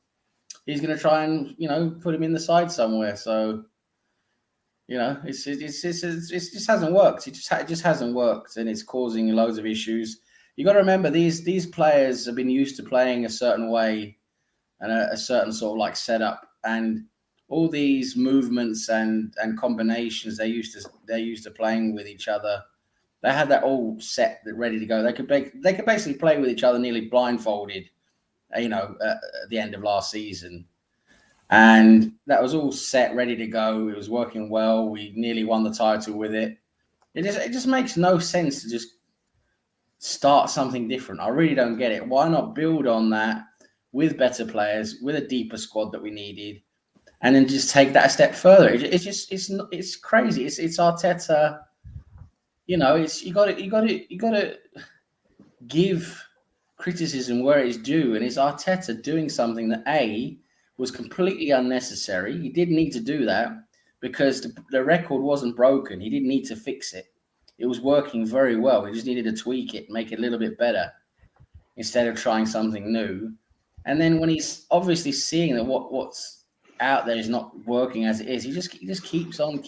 he's going to try and put him in the side somewhere. So it just hasn't worked. It just hasn't worked, and it's causing loads of issues. You got to remember these players have been used to playing a certain way and a certain sort of like setup, and all these movements and combinations they're used to playing with each other. They had that all set, ready to go. They could basically play with each other nearly blindfolded, at the end of last season, and that was all set, ready to go. It was working well. We nearly won the title with it. It just makes no sense to just start something different. I really don't get it. Why not build on that with better players, with a deeper squad that we needed, and then just take that a step further? It's crazy. It's Arteta. You got to give criticism where it's due, and it's Arteta doing something that was completely unnecessary. He didn't need to do that because the record wasn't broken. He didn't need to fix it. It was working very well. He just needed to tweak it, make it a little bit better instead of trying something new. And then when he's obviously seeing that what's out there is not working as it is, he just keeps on.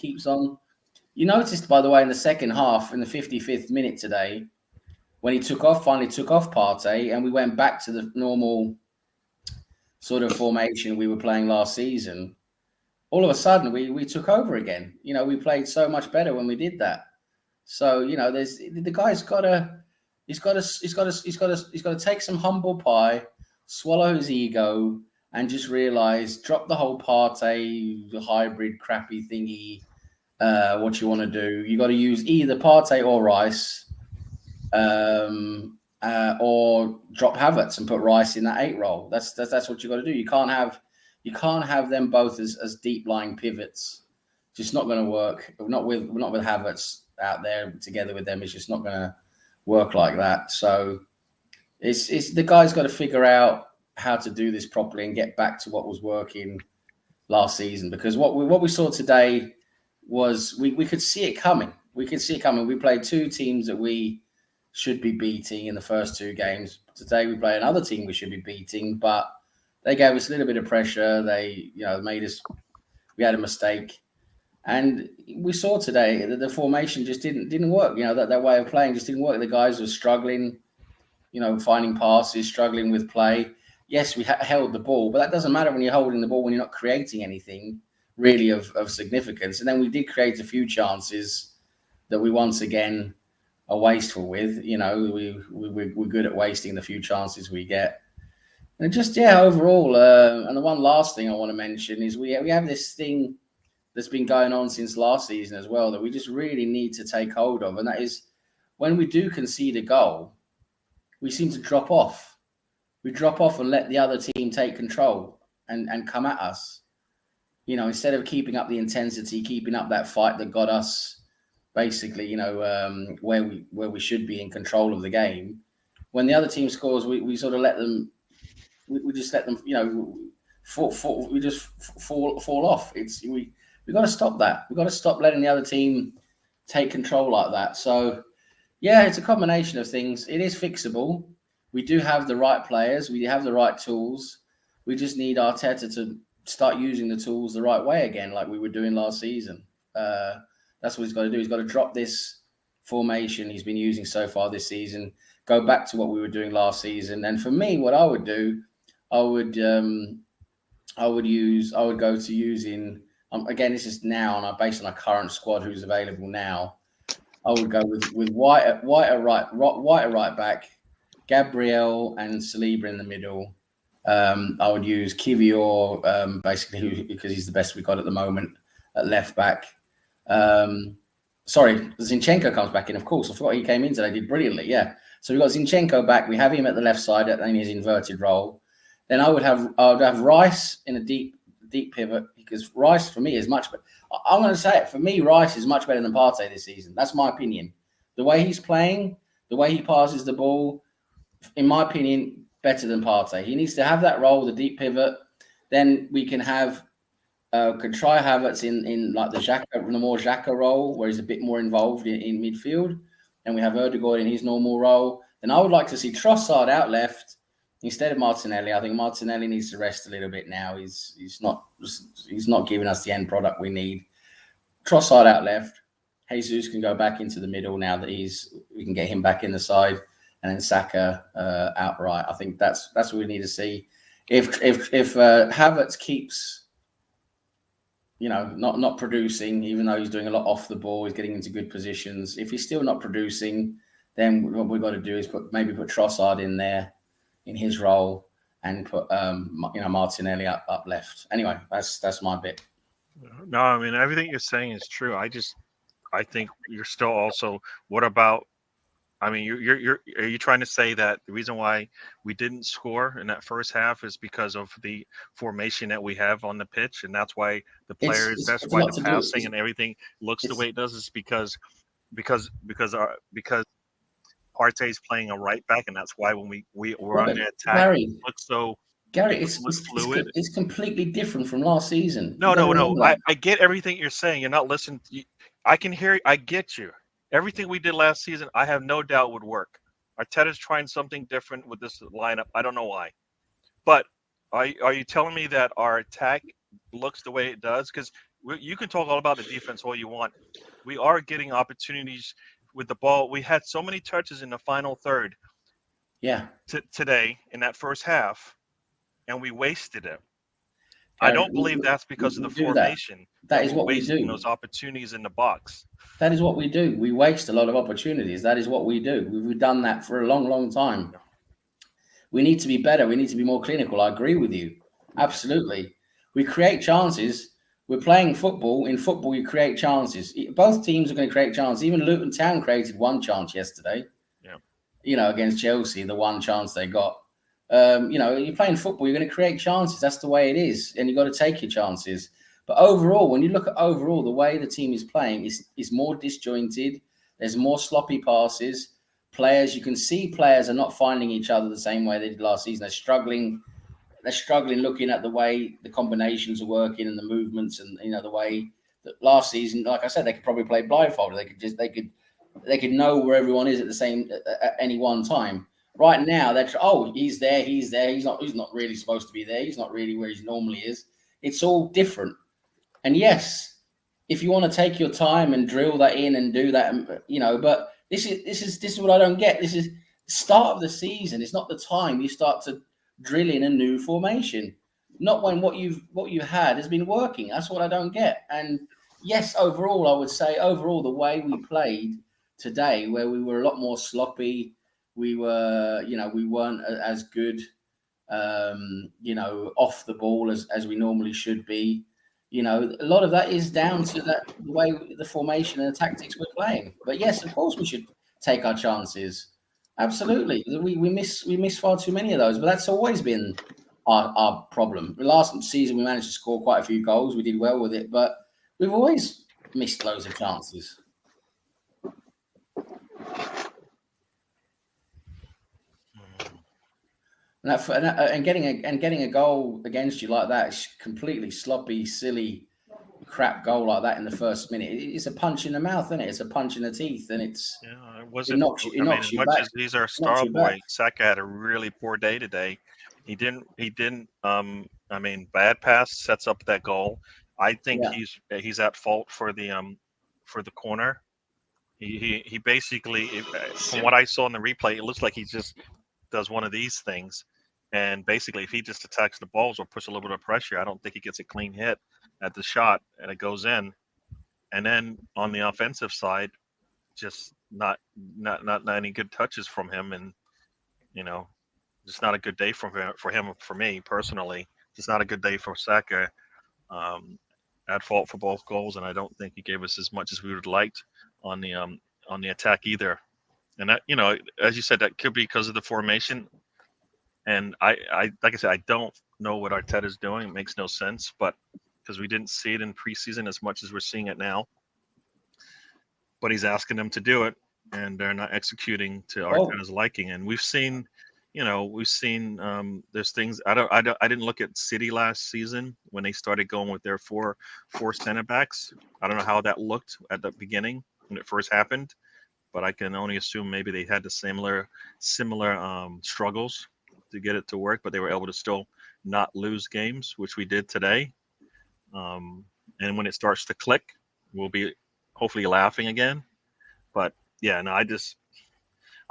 You noticed, by the way, in the second half, in the 55th minute today, when he finally took off Partey, and we went back to the normal sort of formation we were playing last season, all of a sudden we took over again. We played so much better when we did that. So there's the guy's got to take some humble pie, swallow his ego, and just realize, drop the whole Partey hybrid crappy thingy. What you want to do? You got to use either Partey or Rice, or drop Havertz and put Rice in that 8 role. That's what you got to do. You can't have them both as deep lying pivots. Just not going to work. Not with Havertz out there together with them. It's just not going to work like that. So it's the guy's got to figure out how to do this properly and get back to what was working last season. Because what we saw today was we could see it coming. We played 2 teams that we should be beating in the first 2 games. Today we play another team we should be beating, but they gave us a little bit of pressure. They, made us. We had a mistake, and we saw today that the formation just didn't work. That way of playing just didn't work. The guys were struggling, finding passes, struggling with play. Yes, we held the ball, but that doesn't matter when you're holding the ball when you're not creating anything really of significance. And then we did create a few chances that we once again are wasteful with. We're good at wasting the few chances we get. And just, overall, and the one last thing I want to mention is we have this thing that's been going on since last season as well that we just really need to take hold of. And that is, when we do concede a goal, we seem to drop off. We drop off and let the other team take control and come at us. Instead of keeping up the intensity, keeping up that fight that got us basically, where we should be in control of the game. When the other team scores, we sort of let them. We just let them, we just fall off. We got to stop that. We got to stop letting the other team take control like that. So, it's a combination of things. It is fixable. We do have the right players. We have the right tools. We just need Arteta to start using the tools the right way again, like we were doing last season. That's what he's got to do. He's got to drop this formation he's been using so far this season, go back to what we were doing last season. And for me, what I would do, I would go to using again. This is now, and based on our current squad who's available now. I would go with White at right back, Gabriel and Saliba in the middle. I would use Kivior basically because he's the best we got at the moment at left back. Sorry, Zinchenko comes back in. Of course, I forgot he came in today. Did brilliantly. Yeah. So we've got Zinchenko back. We have him at the left side in his inverted role. Then I would have Rice in a deep pivot because Rice for me is much better. I'm going to say it. For me, Rice is much better than Partey this season. That's my opinion. The way he's playing, the way he passes the ball, in my opinion, better than Partey. He needs to have that role, the deep pivot. Then we can have could try Havertz in like the more Xhaka role, where he's a bit more involved in midfield. And we have Ødegaard in his normal role. Then I would like to see Trossard out left instead of Martinelli. I think Martinelli needs to rest a little bit now. He's not giving us the end product we need. Trossard out left. Jesus can go back into the middle now that we can get him back in the side, and then Saka out right. I think that's what we need to see. If Havertz keeps, not producing, even though he's doing a lot off the ball, he's getting into good positions. If he's still not producing, then what we've got to do is put Trossard in there in his role and put Martinelli up left. Anyway, that's my bit. No, I mean everything you're saying is true. I think you're still also. What about? I mean, are you trying to say that the reason why we didn't score in that first half is because of the formation that we have on the pitch, and that's why the players, that's why the passing and everything looks the way it does, is because Partey's playing a right back, and that's why when we're on the attack, Gary, it looks so. Gary, it's fluid. It's completely different from last season. No. I get everything you're saying. You're not listening. I can hear you. I get you. Everything we did last season, I have no doubt would work. Arteta's trying something different with this lineup. I don't know why. But are you telling me that our attack looks the way it does? Because you can talk all about the defense all you want. We are getting opportunities with the ball. We had so many touches in the final third. Yeah. Today in that first half, and we wasted it. I don't believe that's because of the formation. That is what we do. Those opportunities in the box. That is what we do. We waste a lot of opportunities. That is what we do. We've done that for a long, long time. We need to be better. We need to be more clinical. I agree with you. Absolutely. We create chances. We're playing football. In football, you create chances. Both teams are going to create chances. Even Luton Town created one chance yesterday. Yeah. Against Chelsea, the one chance they got. You're playing football, you're going to create chances. That's the way it is. And you've got to take your chances. But overall, when you look at the way the team is playing is more disjointed. There's more sloppy passes. You can see players are not finding each other the same way they did last season. They're struggling looking at the way the combinations are working and the movements and, the way that last season, like I said, they could probably play blindfolded. They could know where everyone is at any one time. Right now, he's there. He's not really supposed to be there. He's not really where he normally is. It's all different. And yes, if you want to take your time and drill that in and do that, but this is what I don't get. This is the start of the season. It's not the time you start to drill in a new formation. Not when what you had has been working. That's what I don't get. And yes, overall, I would say the way we played today, where we were a lot more sloppy. We were, we weren't as good, off the ball as we normally should be. A lot of that is down to the way the formation and the tactics we're playing. But yes, of course, we should take our chances. Absolutely, we miss far too many of those. But that's always been our problem. Last season, we managed to score quite a few goals. We did well with it, but we've always missed loads of chances. And getting a goal against you like that is completely sloppy, silly, crap goal like that in the first minute. It's a punch in the mouth, isn't it? It's a punch in the teeth, and it knocks you back. He's our star boy. Saka had a really poor day today. He didn't. Bad pass sets up that goal. I think he's at fault for the corner. He basically, from what I saw in the replay, it looks like he just does one of these things, and basically, if he just attacks the balls or puts a little bit of pressure, I don't think he gets a clean hit at the shot, and it goes in. And then on the offensive side, just not any good touches from him, and just not a good day for me personally. Just not a good day for Saka. At fault for both goals, and I don't think he gave us as much as we would have liked on the attack either. And that, as you said, that could be because of the formation. And I like I said, I don't know what Arteta's doing. It makes no sense, but because we didn't see it in preseason as much as we're seeing it now. But he's asking them to do it, and they're not executing to Arteta's liking. And we've seen, there's things I didn't look at City last season when they started going with their four center backs. I don't know how that looked at the beginning when it first happened, but I can only assume maybe they had the similar struggles to get it to work, but they were able to still not lose games, which we did today. And when it starts to click, we'll be hopefully laughing again. But yeah, no,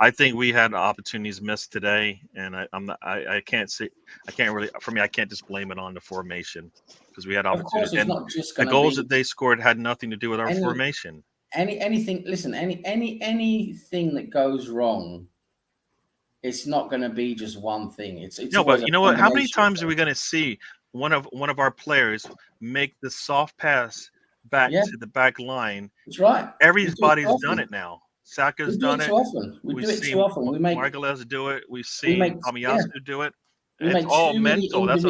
I think we had opportunities missed today, and I can't just blame it on the formation, because we had opportunities. And the goals that they scored had nothing to do with our formation. Anything that goes wrong, it's not going to be just one thing. It's no, but you know what? How many times are we going to see one of our players make the soft pass back to the back line? That's right. Everybody's done it now. Saka's done it. We do it too often. We make Margulies do it. We've seen Tomiyasu do it. It's all mental. That's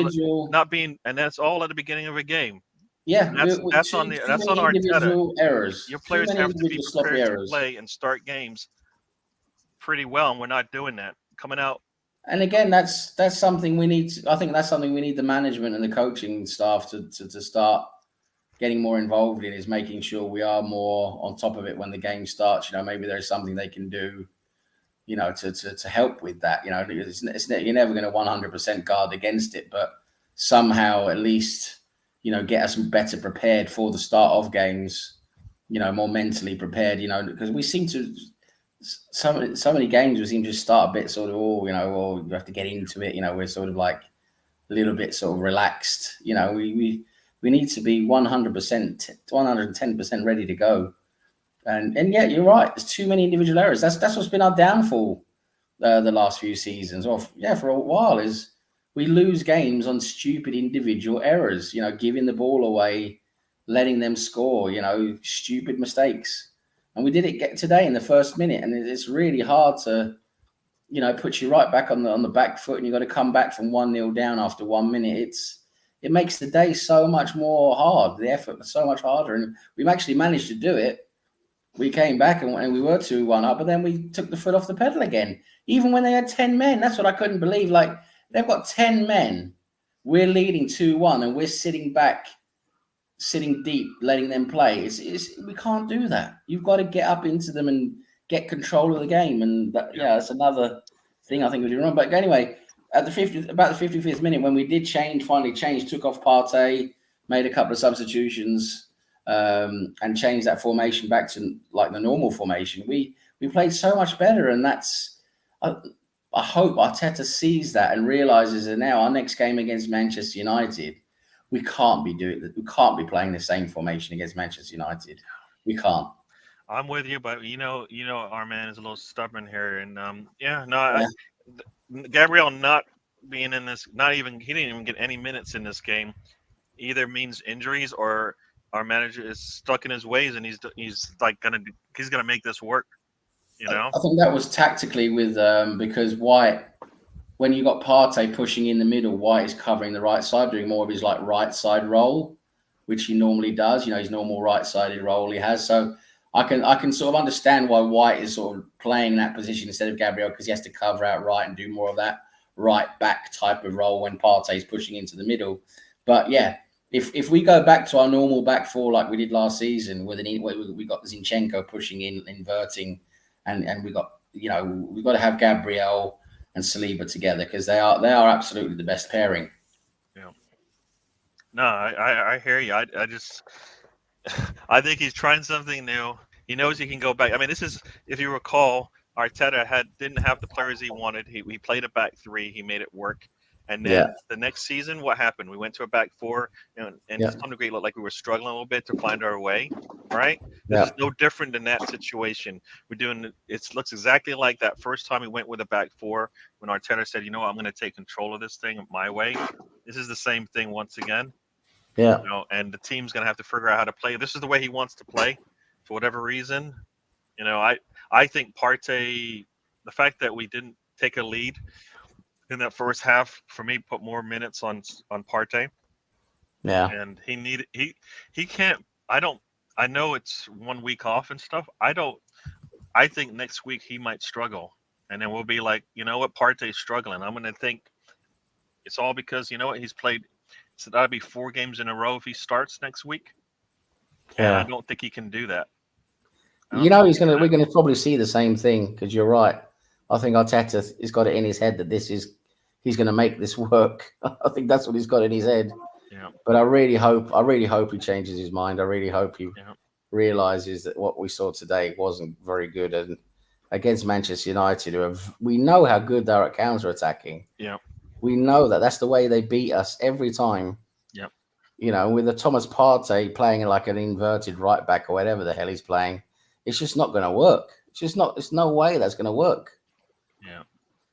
all at the beginning of a game. Yeah, that's on Arteta. Errors. Your players have to be prepared to play and start games pretty well, and we're not doing that. Coming out. And again, that's something we need. I think that's something we need the management and the coaching staff to start getting more involved in, is making sure we are more on top of it when the game starts. Maybe there's something they can do, to help with that. You're never going to 100% guard against it, but somehow at least, get us better prepared for the start of games, more mentally prepared, because we seem to, so many games we seem to start a bit sort of, you have to get into it. We're sort of like a little bit sort of relaxed. We need to be 100%, 110% ready to go. And yeah, you're right. There's too many individual errors. That's what's been our downfall the last few seasons. For a while, is we lose games on stupid individual errors. Giving the ball away, letting them score. Stupid mistakes. And we did it today in the first minute. And it's really hard to, put you right back on the back foot, and you've got to come back from 1-0 down after 1 minute. It makes the day so much more hard. The effort was so much harder, and we've actually managed to do it. We came back and we were 2-1 up, but then we took the foot off the pedal again. Even when they had 10 men, that's what I couldn't believe. Like, they've got 10 men. We're leading 2-1, and we're sitting back, sitting deep, letting them play. We can't do that. You've got to get up into them and get control of the game. And that's another thing I think we're doing wrong. But anyway, at the 55th minute, when we did finally change, took off Partey, made a couple of substitutions, and changed that formation back to like the normal formation, we played so much better. And that's, I hope Arteta sees that and realizes that now our next game against Manchester United, we can't be playing the same formation against Manchester United. We can't. I'm with you, but our man is a little stubborn here, and Gabriel not being in this, he didn't even get any minutes in this game, either means injuries or our manager is stuck in his ways, and he's gonna make this work. I think that was tactically with because White, when you got Partey pushing in the middle, White is covering the right side, doing more of his like right side role, which he normally does. His normal right sided role he has. So I can sort of understand why White is sort of playing that position instead of Gabriel, because he has to cover out right and do more of that right back type of role when Partey is pushing into the middle. But yeah, if we go back to our normal back four like we did last season, we got Zinchenko pushing in, inverting, and we got we've got to have Gabriel and Saliba together, because they are absolutely the best pairing. Yeah. No, I hear you. I think he's trying something new. He knows he can go back. I mean, this is, if you recall, Arteta didn't have the players he wanted. He played a back three. He made it work. And then the next season, what happened? We went to a back four, and to some degree, it looked like we were struggling a little bit to find our way. Right? This is no different than that situation. We're doing. It looks exactly like that first time we went with a back four when Arteta said, "You know what? I'm going to take control of this thing my way." This is the same thing once again. Yeah. You know, and the team's going to have to figure out how to play. This is the way he wants to play, for whatever reason. You know, I think Partey, the fact that we didn't take a lead in that first half, for me, put more minutes on Partey. Yeah. And he can't. I know it's 1 week off and stuff. I think next week he might struggle, and then we'll be like, you know what, Partey's struggling. I'm going to think it's all because, you know what, he's played. So that'll be 4 games in a row if he starts next week. And I don't think he can do that. You know, we're going to probably see the same thing, because you're right. I think Arteta has got it in his head that he's going to make this work. I think that's what he's got in his head. Yeah. But I really hope he changes his mind. I really hope he realizes that what we saw today wasn't very good. And against Manchester United, we know how good they're at counter-attacking. Yeah. We know that. That's the way they beat us every time. Yeah. You know, with the Thomas Partey playing like an inverted right back or whatever the hell he's playing, it's just not going to work. It's just not. There's no way that's going to work. Yeah.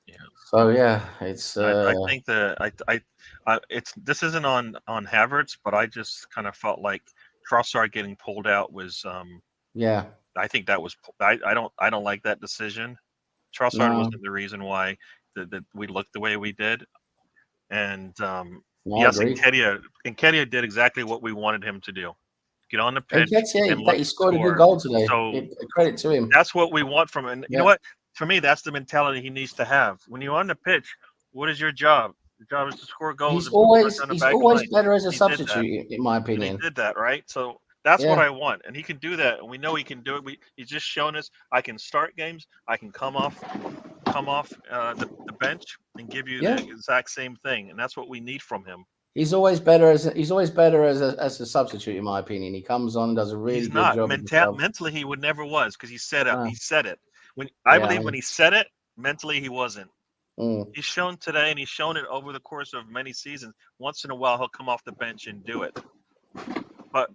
Yeah. So yeah, it's. I think this isn't on Havertz, but I just kind of felt like Trossard getting pulled out was. Yeah. I think that was. I don't like that decision. Trossard wasn't the reason why that we looked the way we did, and yes, Nketiah did exactly what we wanted him to do. Get on the pitch. He scored a good goal today. So credit to him. That's what we want from him. And you know what? For me, that's the mentality he needs to have. When you're on the pitch, what is your job? Your job is to score goals. He's always better as a substitute, in my opinion. And he did that, right? So that's what I want, and he can do that, and we know he can do it. He's just shown us I can start games, I can come off the bench and give you the exact same thing, and that's what we need from him. He's always better as a substitute, in my opinion. He comes on and does a really good job. Mentally, he would never was, because he said it. He said it. When he said it, mentally he wasn't. He's shown today, and he's shown it over the course of many seasons. Once in a while, he'll come off the bench and do it. But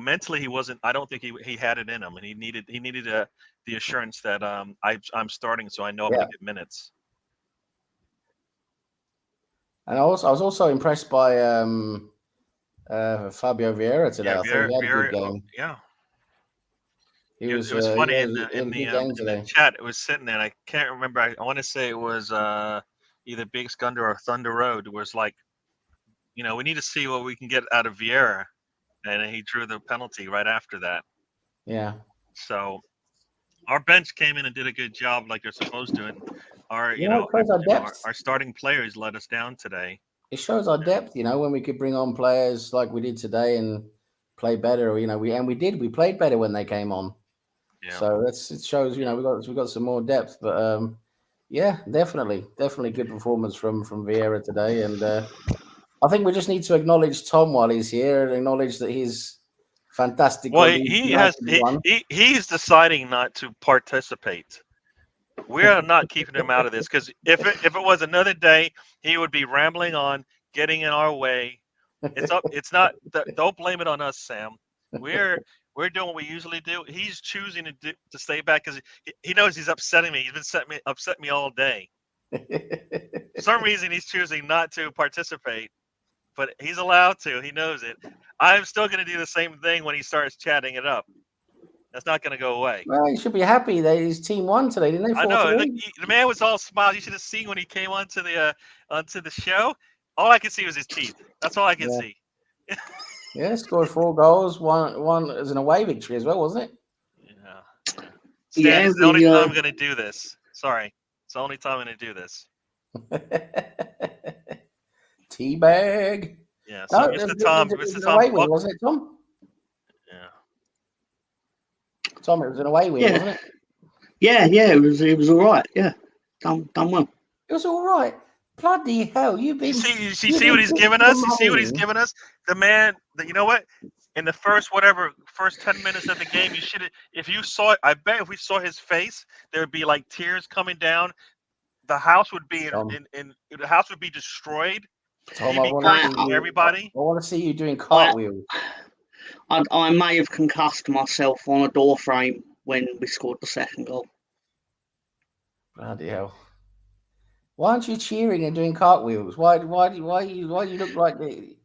mentally he wasn't. I don't think he had it in him, and he needed the assurance that I'm starting, so I know I'm going to get minutes. And I was also impressed by Fabio Vieira today. I thought he had a good game. It was funny in the chat. It was sitting there, and I can't remember. I want to say it was either Big Scunder or Thunder Road. It was like, we need to see what we can get out of Vieira, and he drew the penalty right after that. Yeah. So our bench came in and did a good job, like they're supposed to. And our starting players let us down today. It shows our depth, when we could bring on players like we did today and play better. We played better when they came on. Yeah. So it shows, we got some more depth. But definitely good performance from Vieira today. And I think we just need to acknowledge Tom while he's here and acknowledge that he's fantastic. Well, he's deciding not to participate. We're not keeping him out of this, because if it was another day, he would be rambling on, getting in our way. It's not. Don't blame it on us, Sam. We're doing what we usually do. He's choosing to stay back because he knows he's upsetting me. He's been upset me all day. For some reason, he's choosing not to participate, but he's allowed to. He knows it. I'm still going to do the same thing when he starts chatting it up. That's not going to go away. Well, he should be happy that his team won today, didn't they? I know. The man was all smiles. You should have seen when he came onto the show. All I could see was his teeth. That's all I could see. Scored 4 goals. One as an away victory as well, wasn't it? Yeah. It's the only time I'm going to do this. Sorry. It's the only time I'm going to do this. Teabag. Yeah. So Mr. Tom. Wasn't it, Tom? Tom, it was an away win, wasn't it? Yeah, it was all right. Yeah, done well. It was all right. Bloody hell, you've been. See what he's given us. You see what he's given us. The man. You know what? in the first 10 minutes of the game, you should have. If you saw it, I bet if we saw his face, there would be like tears coming down. The house would be the house would be destroyed. Tom, He'd be cursing everybody. I want to see you doing cartwheels. I may have concussed myself on a door frame when we scored the second goal. Bloody hell! Why aren't you cheering and doing cartwheels? Why you look like the...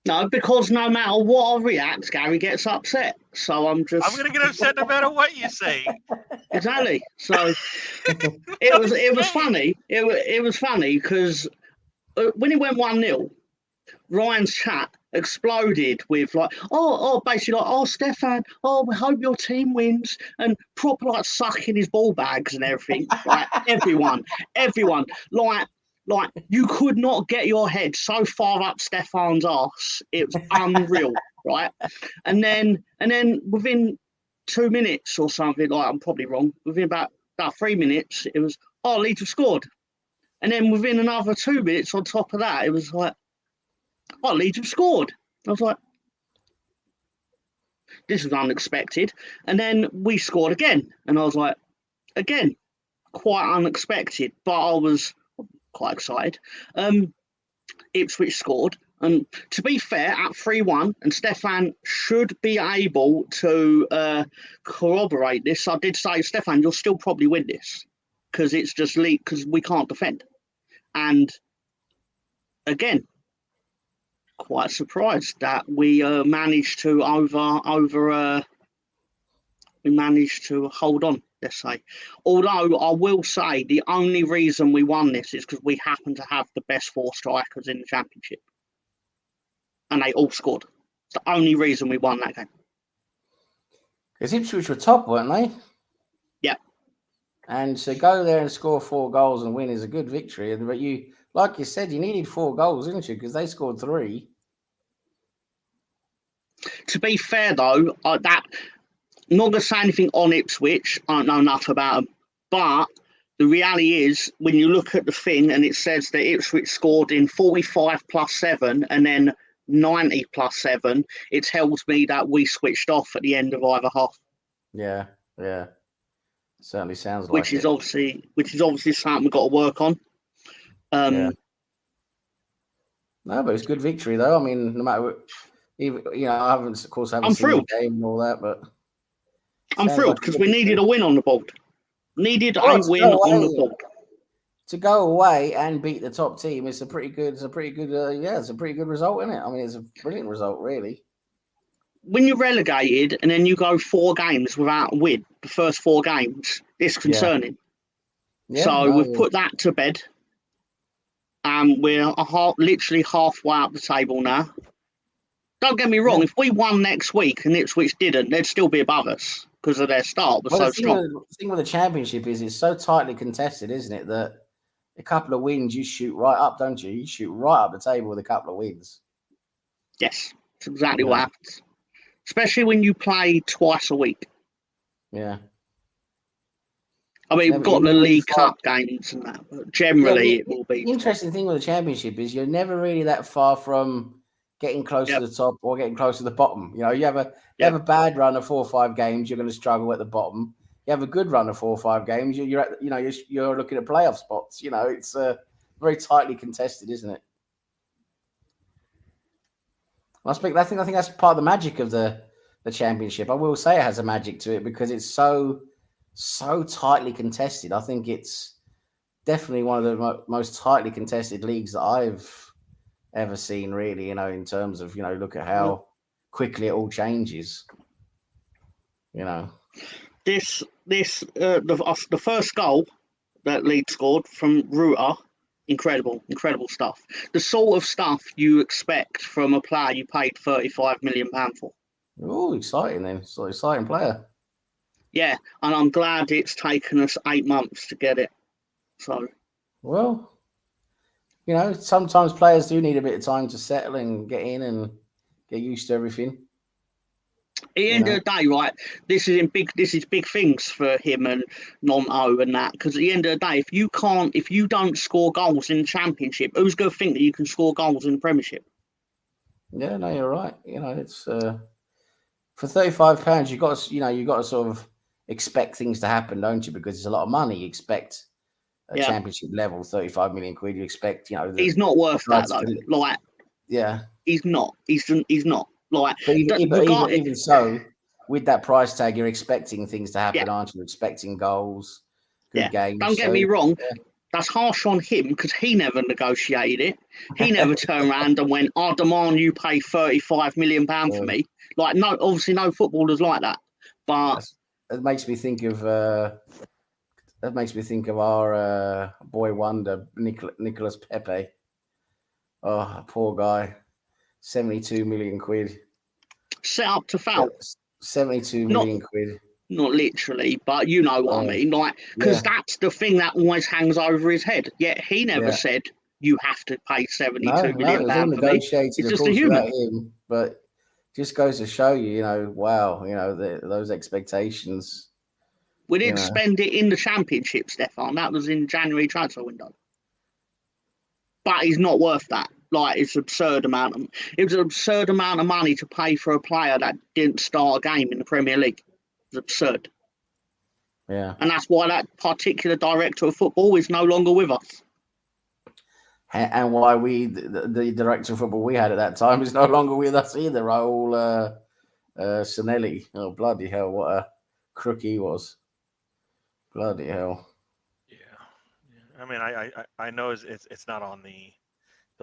No, because no matter what I react, Gary gets upset. So I'm gonna get upset no matter what you say. Exactly. So it was funny. It was funny because when it went 1-0, Ryan's chat exploded with like, basically like, oh, Stefan, we hope your team wins, and proper like sucking his ball bags and everything. Like everyone, like you could not get your head so far up Stefan's arse. It was unreal, right? And then within 2 minutes or something, like I'm probably wrong, within about 3 minutes, it was, Leeds have scored. And then within another 2 minutes on top of that, it was like, Leeds have scored. I was like, this was unexpected. And then we scored again. And I was like, again, quite unexpected, but I was quite excited. Ipswich scored. And to be fair, at 3-1, and Stefan should be able to corroborate this. I did say, Stefan, you'll still probably win this because it's just leaked because we can't defend. And again, quite surprised that we managed to hold on, let's say. Although I will say the only reason we won this is because we happen to have the best 4 strikers in the championship. And they all scored. It's the only reason we won that game. Because Ipswich were top, weren't they? Yeah. And to go there and score 4 goals and win is a good victory. But you, like you said, you needed 4 goals, didn't you? Because they scored 3. To be fair, though, I'm not going to say anything on Ipswich. I don't know enough about them. But the reality is, when you look at the thing and it says that Ipswich scored in 45 plus 7 and then 90 plus 7, it tells me that we switched off at the end of either half. Yeah. Certainly sounds like which is obviously something we've got to work on. Yeah. No, but it's a good victory though. I mean, no matter what, I haven't seen the game and all that, but I'm thrilled because we needed a win on the board. Needed a win on the board. To go away and beat the top team, it's a pretty good result, isn't it? I mean, it's a brilliant result, really. When you're relegated and then you go 4 games without a win, the first 4 games, it's concerning. We've put that to bed. We're literally halfway up the table now. Don't get me wrong, if we won next week and Ipswich didn't, they'd still be above us because of their start was so strong. The thing with the championship is it's so tightly contested, isn't it, that a couple of wins, you shoot right up, don't you? You shoot right up the table with a couple of wins. Yes, that's exactly what happens. Especially when you play twice a week. Yeah. I mean, we've got the League Cup games and that, but generally it will be. The interesting thing with the championship is you're never really that far from getting close to the top or getting close to the bottom. You have a bad run of 4 or 5 games, you're going to struggle at the bottom. You have a good run of 4 or 5 games, you're looking at playoff spots. It's very tightly contested, isn't it? I think that's part of the magic of the championship. I will say it has a magic to it because it's so tightly contested. I think it's definitely one of the most tightly contested leagues that I've ever seen, really, in terms of, look at how quickly it all changes. The first goal that Leeds scored from Ruta, incredible stuff. The sort of stuff you expect from a player you paid £35 million for. Oh, exciting then. So exciting player. Yeah, and I'm glad it's taken us 8 months to get it. So, well, sometimes players do need a bit of time to settle and get in and get used to everything. At the end of the day, right, this is big things for him and Nonto and that, because at the end of the day, if you don't score goals in the Championship, who's going to think that you can score goals in the Premiership? Yeah, no, you're right. You know, it's for £35, you got to sort of expect things to happen, don't you? Because it's a lot of money. You expect a Yeah. championship level, 35 million quid. You expect, He's not worth that though. Like, yeah, he's not. He's not. Like, but the even so, with that price tag, you're expecting things to happen, Yeah. aren't you? Expecting goals, good games. Don't get me wrong. That's harsh on him because he never negotiated it. He never turned around and went, "I demand you pay £35 million for me." Like, no, obviously no footballers like that. But it makes me think of our boy wonder, Nicolas Pepe. Oh, poor guy, 72 million quid. set up to foul. 72 million quid. Not literally, but you know what I mean. Like, because that's the thing that always hangs over his head. Yet he never said you have to pay £72 million it was all negotiated, It's of just course, a human. without him, but just goes to show you, wow, those expectations. We didn't spend it in the championship, Stefan. That was in January transfer window. But he's not worth that. Like, it was an absurd amount of money to pay for a player that didn't start a game in the Premier League. It's absurd. Yeah. And that's why that particular director of football is no longer with us. And why the director of football we had at that time is no longer with us either. Raul Sanelli. Oh, bloody hell, what a crook he was. Bloody hell. Yeah. I mean, I know it's not on the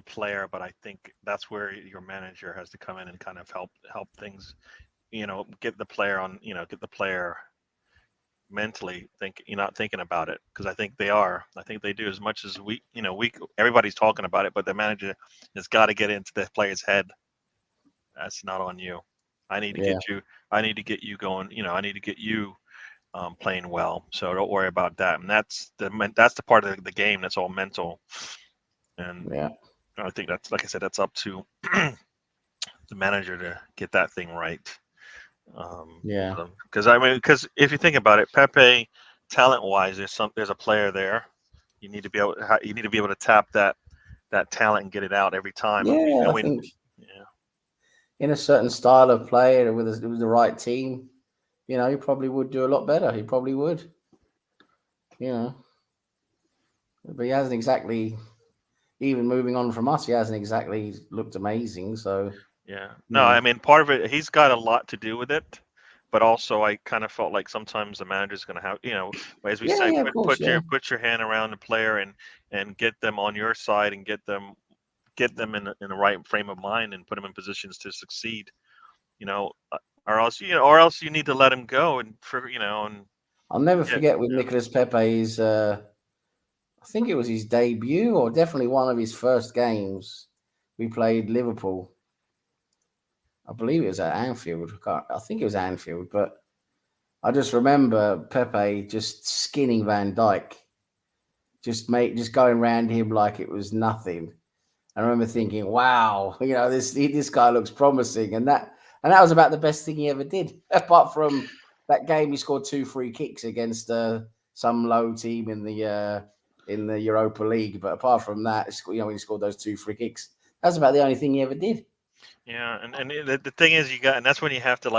player, but I think that's where your manager has to come in and kind of help things, get the player on, get the player mentally not thinking about it, because I think they do, as much as everybody's talking about it, but the manager has got to get into the player's head. That's not on you. I need to get you going. I need to get you playing well. So don't worry about that. And that's the part of the game that's all mental. And I think that's, like I said, that's up to the manager to get that thing right. Because if you think about it, Pepe, talent-wise, there's a player there. You need to be able to tap that talent and get it out every time. Yeah, I think in a certain style of play with the right team, he probably would do a lot better. He probably would, but he hasn't exactly. Even moving on from us, he hasn't exactly looked amazing. So I mean, part of it, he's got a lot to do with it. But also, I kind of felt like sometimes the manager's going to have, as we say, put your hand around the player and get them on your side and get them in the right frame of mind and put them in positions to succeed, or else you need to let him go and I'll never forget with Nicolas Pepe's. I think it was his debut, or definitely one of his first games. We played Liverpool. I believe it was at Anfield. I think it was Anfield, but I just remember Pepe just skinning Van Dijk, just going around him like it was nothing. I remember thinking, "Wow, this guy looks promising," and that was about the best thing he ever did. Apart from that game, he scored 2 free kicks against some low team in the Europa League. But apart from that, when he scored those 2 free kicks, that's about the only thing he ever did. Yeah, and the thing is, and that's when you have to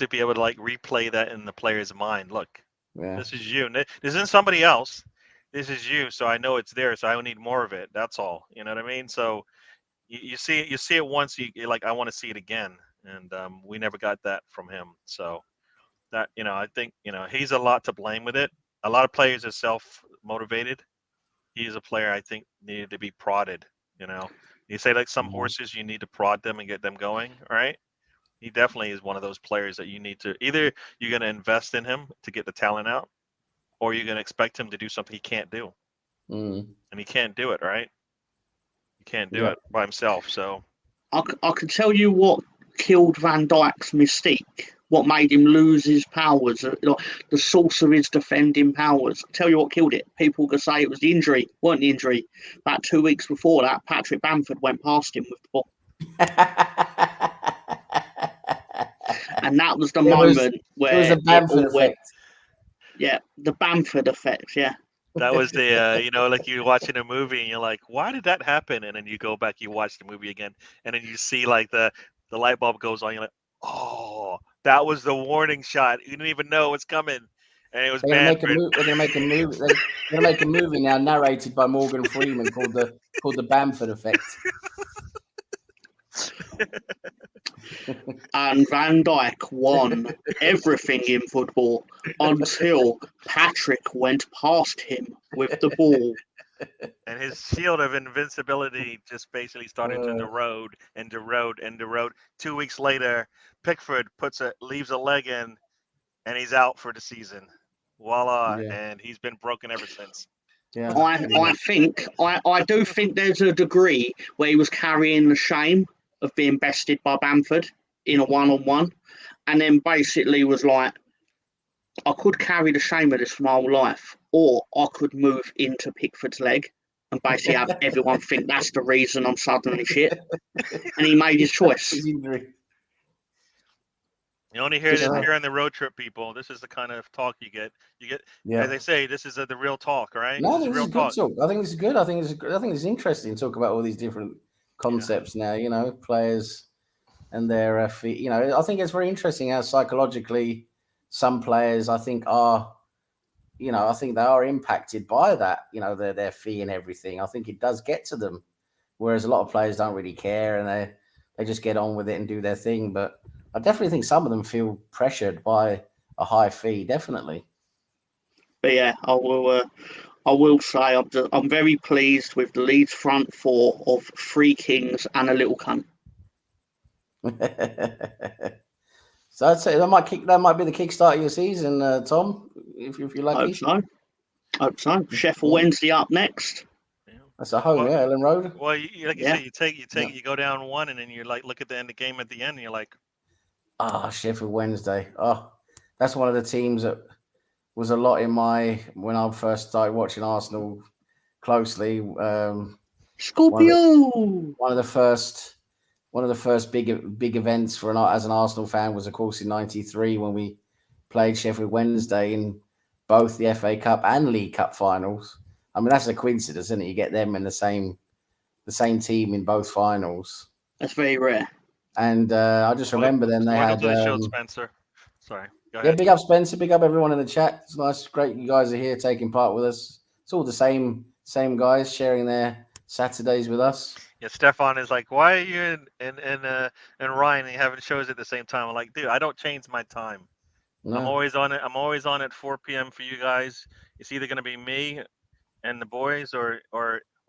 be able to replay that in the player's mind. Look, this is you. This isn't somebody else. This is you. So I know it's there. So I need more of it. That's all. You know what I mean? So you see it once. You're like, I want to see it again. And we never got that from him. So that I think he's a lot to blame with it. A lot of players are self-motivated. He's a player I think needed to be prodded. You say some horses, you need to prod them and get them going, right? He definitely is one of those players that you need to, either you're going to invest in him to get the talent out, or you're going to expect him to do something he can't do. And he can't do it, right? He can't do it by himself. So I can tell you what killed Van Dijk's mystique, what made him lose his powers, the source of his defending powers. I'll tell you what killed it. People could say it was the injury. It wasn't the injury. About 2 weeks before that, Patrick Bamford went past him with the ball. And that was the moment where it was the Bamford effect. Yeah, the Bamford effect, yeah. That was the like you're watching a movie and you're like, why did that happen? And then you go back, you watch the movie again, and then you see like the light bulb goes on. You're like, oh, that was the warning shot. You didn't even know what's coming, and it was They're gonna make a Manfred. movie. They're gonna make a movie. They're gonna make a movie now, narrated by Morgan Freeman, called the Bamford Effect. And Van Dijk won everything in football until Patrick went past him with the ball. And his shield of invincibility just basically started to erode and erode and erode. 2 weeks later, Pickford leaves a leg in, and he's out for the season. Voila, Yeah. and he's been broken ever since. Yeah. I do think there's a degree where he was carrying the shame of being bested by Bamford in a one-on-one, and then basically was like, I could carry the shame of this for my whole life, or I could move into Pickford's leg and basically have everyone think that's the reason I'm suddenly shit. And he made his choice. You only hear this here on the road trip, people. This is the kind of talk you get. As they say, this is the real talk, right? No, this is real good talk. I think this is good. I think it's interesting to talk about all these different concepts now. Players and their feet. I think it's very interesting how psychologically some players, I think, are. I think they are impacted by that. Their fee and everything. I think it does get to them, whereas a lot of players don't really care and they just get on with it and do their thing. But I definitely think some of them feel pressured by a high fee. Definitely. But yeah, I will say I'm very pleased with the Leeds front four of 3 kings and a little cunt. So I'd say that might be the kickstart of your season, Tom. If you're lucky. Hope so. Sheffield Wednesday up next. That's a home, Ellen Road. Well, like you say, you go down 1, and then you look at the end of the game at the end, and you're like, Sheffield Wednesday. That's one of the teams that was a lot in when I first started watching Arsenal closely. Scorpio. One of the first big events as an Arsenal fan was, of course, in '93 when we played Sheffield Wednesday in both the FA Cup and League Cup finals. I mean, that's a coincidence, isn't it? You get them in the same team in both finals. That's very rare. And I just remember then they had. Welcome to the show, Spencer. Sorry. Go ahead. Yeah, big up Spencer. Big up everyone in the chat. It's nice, great. You guys are here taking part with us. It's all the same guys sharing their Saturdays with us. Yeah, Stefan is like, why are you and Ryan and having shows at the same time? I'm like, dude, I don't change my time. No. I'm always on it. I'm always on at 4 p.m. for you guys. It's either going to be me and the boys or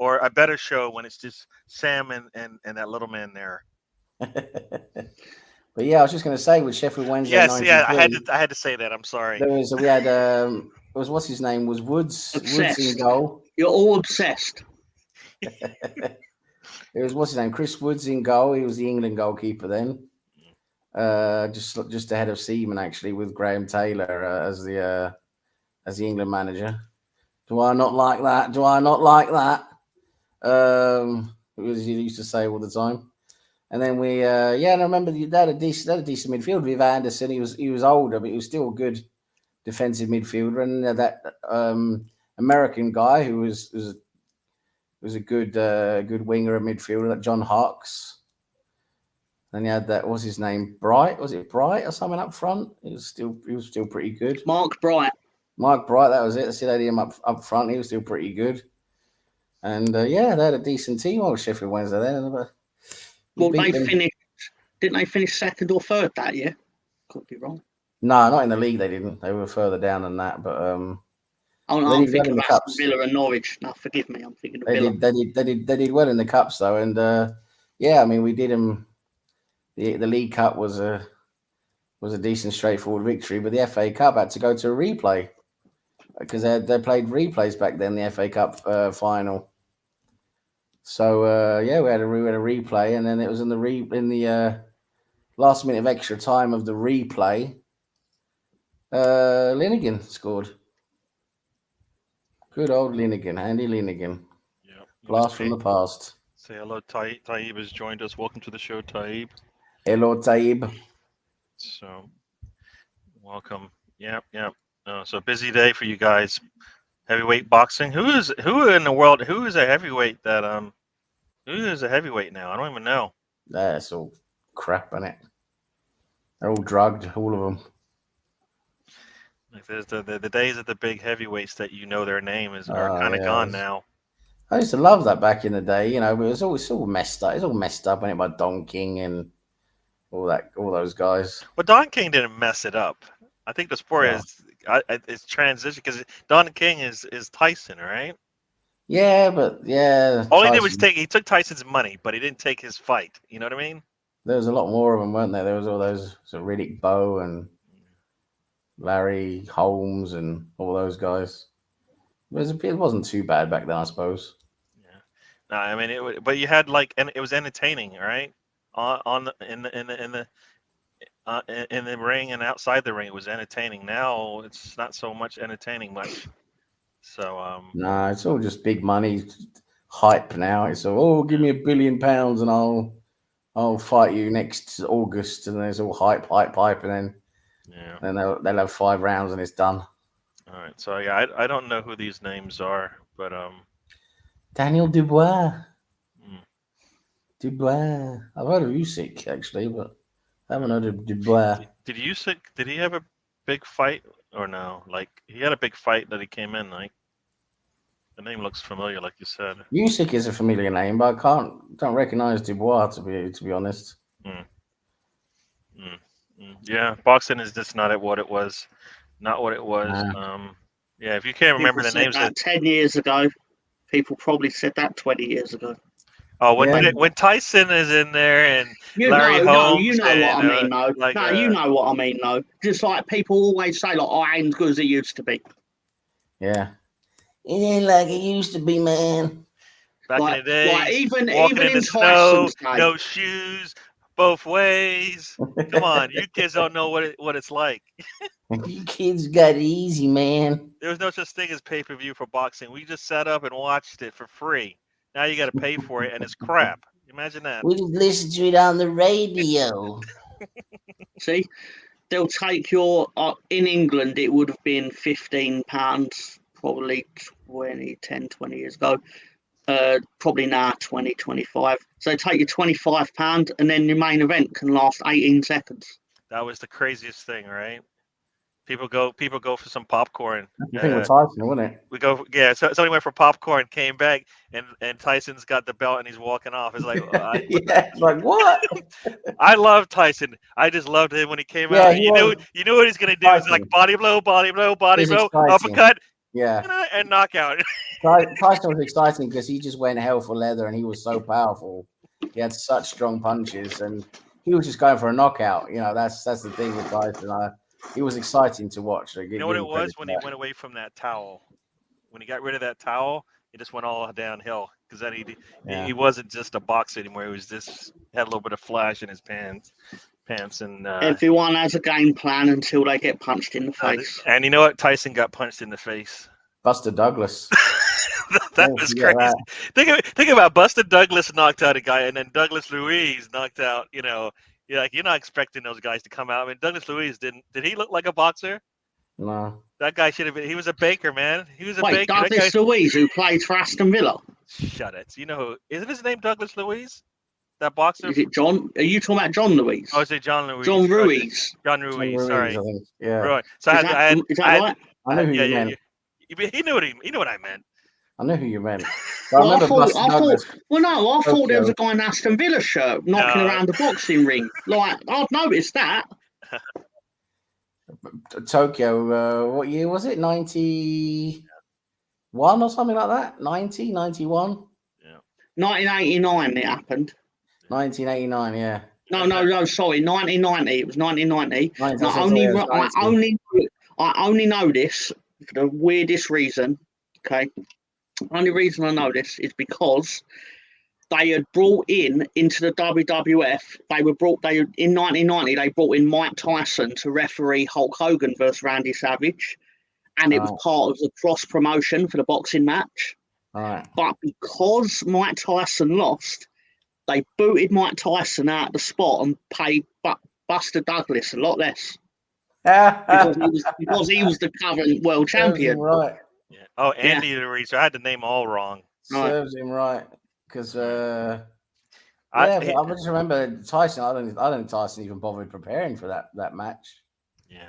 a better show when it's just Sam and that little man there. But yeah, I was just going to say with Sheffield Wednesday. Yes, yeah, I had to say that. I'm sorry. We had what's his name was Woods in goal. You're all obsessed. It was what's his name, Chris Woods in goal. He was the England goalkeeper then, just ahead of Seaman actually, with Graham Taylor as the England manager. Do I not like that? As he used to say all the time. And then we, I remember they had a decent midfield with Anderson. He was older, but he was still a good defensive midfielder. And that American guy who was a good winger at midfielder, like John Harkes. Then you had that, what's his name? Bright? Was it Bright or something up front? He was still pretty good. Mark Bright, that was it. I see they had him up front. He was still pretty good. And they had a decent team on Sheffield Wednesday then. Well, didn't they finish second or third that year? Could be wrong. No, not in the league. They didn't. They were further down than that. But I'm thinking of Aston Villa and Norwich. No, forgive me. I'm thinking of Villa. They did well in the cups though, and I mean we did them. The League Cup was a decent, straightforward victory, but the FA Cup had to go to a replay because they played replays back then. The FA Cup final. So we had a replay, and then it was in the last minute of extra time of the replay. Linnigan scored. Good old Linnigan, Andy Linnigan. Yep. Blast from the past. Say hello, Taib has joined us. Welcome to the show, Taib. Hello, Taib. So, welcome. Yep. So busy day for you guys. Heavyweight boxing. Who in the world? Who is a heavyweight that Who is a heavyweight now? I don't even know. That's all crap, isn't it? They're all drugged, all of them. Like there's the days of the big heavyweights that you know their name are kind of yeah, gone now. I used to love that back in the day, you know, but it's all messed up. It's all messed up, ain't it, by Don King and all those guys. But Don King didn't mess it up. I think the sport is transition because Don King is Tyson, right? Yeah, but yeah. All he did was he took Tyson's money, but he didn't take his fight. You know what I mean? There was a lot more of them, weren't there? There was all those Riddick Bowe and Larry Holmes and all those guys. It wasn't too bad back then, I suppose. Yeah. No, I mean but you had and it was entertaining, right? In the ring and outside the ring, it was entertaining. Now it's not so much entertaining much. So no, it's all just big money hype now. It's all, give me £1 billion and I'll fight you next August, and there's all hype, and then they'll have 5 rounds and it's done. All right, so yeah, I don't know who these names are, but Daniel Dubois. Dubois. I've heard of Usyk actually, but I haven't heard of Dubois. Did Usyk? Did he have a big fight or no? Like he had a big fight that he came in. Like the name looks familiar, like you said. Usyk is a familiar name, but I don't recognize Dubois to be honest. Yeah, boxing is just not what it was. Not what it was. Yeah, if you can't remember the names. 10 years ago, people probably said that 20 years ago. Oh, when Tyson is in there and Larry Holmes. You know what I mean, though. You know what I mean, though. Just like people always say, like, I ain't as good as it used to be. Yeah. It ain't like it used to be, man. Back in the day, even in the snow, no shoes, both ways. Come on, you kids don't know what it's like. You kids got it easy, man. There was no such thing as pay-per-view for boxing. We just sat up and watched it for free. Now you got to pay for it, and it's crap. Imagine that. We just listened to it on the radio. See, they'll take your in England. It would have been £15, probably 20 years ago. Probably now 20, 25. So take your £25, and then your main event can last 18 seconds. That was the craziest thing, right? People go for some popcorn. I think it was Tyson, wasn't it? We go, yeah. So somebody went for popcorn, came back, and Tyson's got the belt and he's walking off. It's like, it's like what? I love Tyson. I just loved him when he came out. You knew what he's gonna do. It's like body blow, uppercut, and knockout. Tyson was exciting because he just went hell for leather, and he was so powerful. He had such strong punches, and he was just going for a knockout. You know, that's the thing with Tyson. It was exciting to watch. You know what it was when he went away from that towel? When he got rid of that towel, it just went all downhill. Because then he wasn't just a boxer anymore. He was just had a little bit of flash in his pants, and everyone has a game plan until they get punched in the face. And you know what? Tyson got punched in the face. Buster Douglas. that was crazy. That. Think about Buster Douglas knocked out a guy, and then Douglas Luiz knocked out. You know. You're not expecting those guys to come out. I mean, Douglas Luiz did he look like a boxer? No. That guy should have been. He was a baker, man. He was a baker. Douglas Luiz, who played for Aston Villa. Shut it. You know who? Isn't his name Douglas Luiz? That boxer? Is it John? Are you talking about John Luiz? Oh, is it John Luiz? John Ruiz. John Ruiz. Sorry. Yeah. Right. So is that right? I know who you meant. He knew what I meant. I know who you meant. I thought there was a guy in Aston Villa shirt knocking around the boxing ring. Like, I've noticed that. Tokyo, what year was it? 91 or something like that? 90, 91? Yeah. 1989 it happened. 1989, yeah. No, sorry, 1990. It was 1990. I only know this for the weirdest reason, okay? Only reason I know this is because they had brought into the WWF. In 1990. They brought in Mike Tyson to referee Hulk Hogan versus Randy Savage, and it was part of the cross promotion for the boxing match. Right. But because Mike Tyson lost, they booted Mike Tyson out of the spot and paid Buster Douglas a lot less because he was the current world champion. Right. Yeah. Oh, Andy the Reeser. I had the name all wrong. Serves him right because I but I just remember Tyson. I don't think Tyson even bothered preparing for that match. yeah.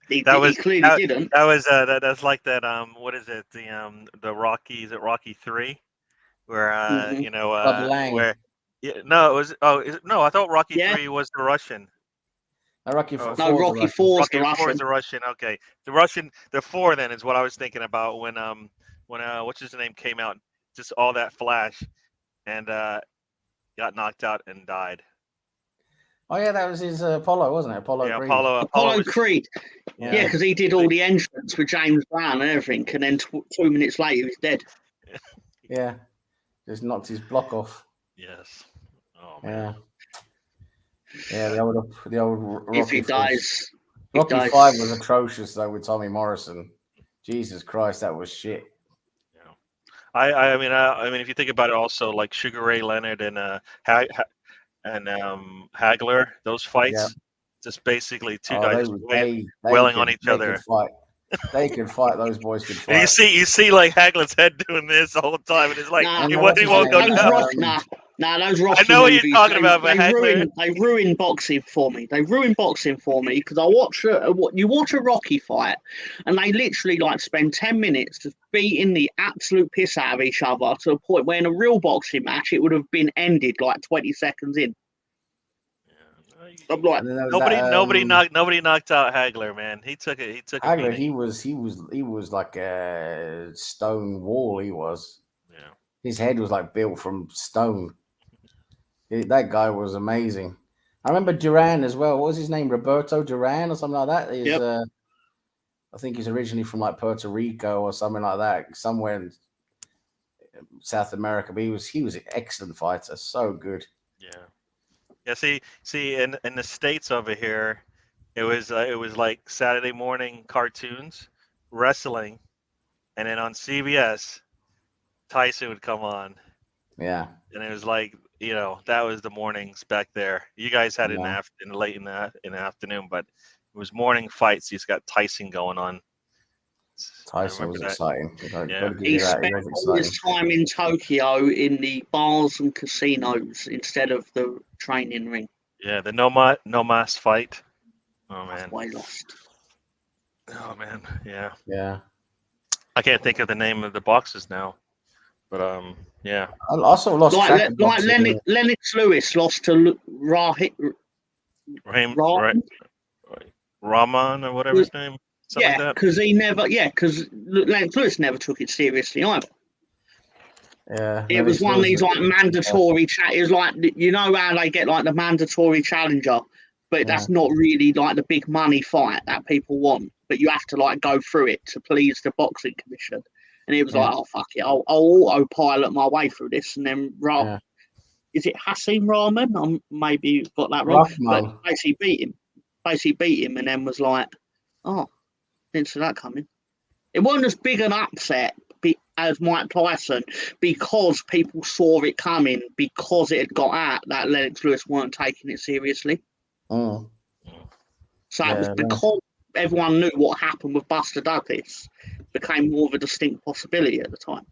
He That clearly didn't. that's like that what is it, the Rocky, is it Rocky 3, where Mhm. Clubber Lang. where no, it was no, I thought Rocky Yeah. 3 was the Russian. Rocky Oh, Four. No, Rocky 4's the Rocky 4 Russian. is the Russian. Okay, the 4 then is what I was thinking about when what's his name came out, just all that flash, and got knocked out and died. Oh yeah, that was his Apollo, wasn't it? Apollo Yeah, Creed. Apollo was, Creed. Yeah, because he did all the entrance with James Brown and everything, and then 2 minutes later he was dead. Yeah, just knocked his block off. Yes. Oh man. Yeah, the old Rocky. If he dies, Rocky 5 was atrocious though with Tommy Morrison. Jesus Christ, that was shit. Yeah. I mean, if you think about it, also like Sugar Ray Leonard and Hagler, those fights, just basically two guys wailing on each other. They could fight. Those boys could fight. And you see like Hagler's head doing this the whole time, and it's like he won't go down. Those Rocky I know what movies, you're talking about, but they ruined boxing for me. They ruined boxing for me because I watch you watch a Rocky fight, and they literally like spend 10 minutes just beating the absolute piss out of each other to a point where in a real boxing match it would have been ended like 20 seconds in. I'm like, nobody knocked out Hagler, man. He took Hagler. He was like a stone wall. He was. Yeah. His head was like built from stone. That guy was amazing. I remember Duran as well. What was his name? Roberto Duran or something like that. I think he's originally from like Puerto Rico or something like that, somewhere in South America. But he was an excellent fighter. So good. Yeah. Yeah, see, in the States over here, it was like Saturday morning cartoons, wrestling, and then on CBS, Tyson would come on. Yeah. And it was like, that was the mornings back there. You guys had it late in the afternoon, but it was morning fights. You just got Tyson going on. Tyson was exciting. He spent all his time in Tokyo in the bars and casinos instead of the training ring. Yeah, the no mask fight. Oh man, way lost. Oh man, yeah. Yeah. I can't think of the name of the boxes now, but yeah. I also lost track of Lennox Lewis lost to Rahman or whatever his name. Yeah, because because Lennox Lewis never took it seriously either. Yeah, it was one of these like mandatory It was like, how they get like the mandatory challenger, but that's not really like the big money fight that people want. But you have to like go through it to please the boxing commission. And it was like, oh fuck it, I'll autopilot my way through this, and then is it Hasim Rahman? I maybe got that wrong. But basically beat him, and then was like, oh. Didn't see that coming. It wasn't as big an upset as Mike Tyson because people saw it coming, because it had got out that Lennox Lewis weren't taking it seriously. Oh. So it was because everyone knew what happened with Buster Douglas, became more of a distinct possibility at the time.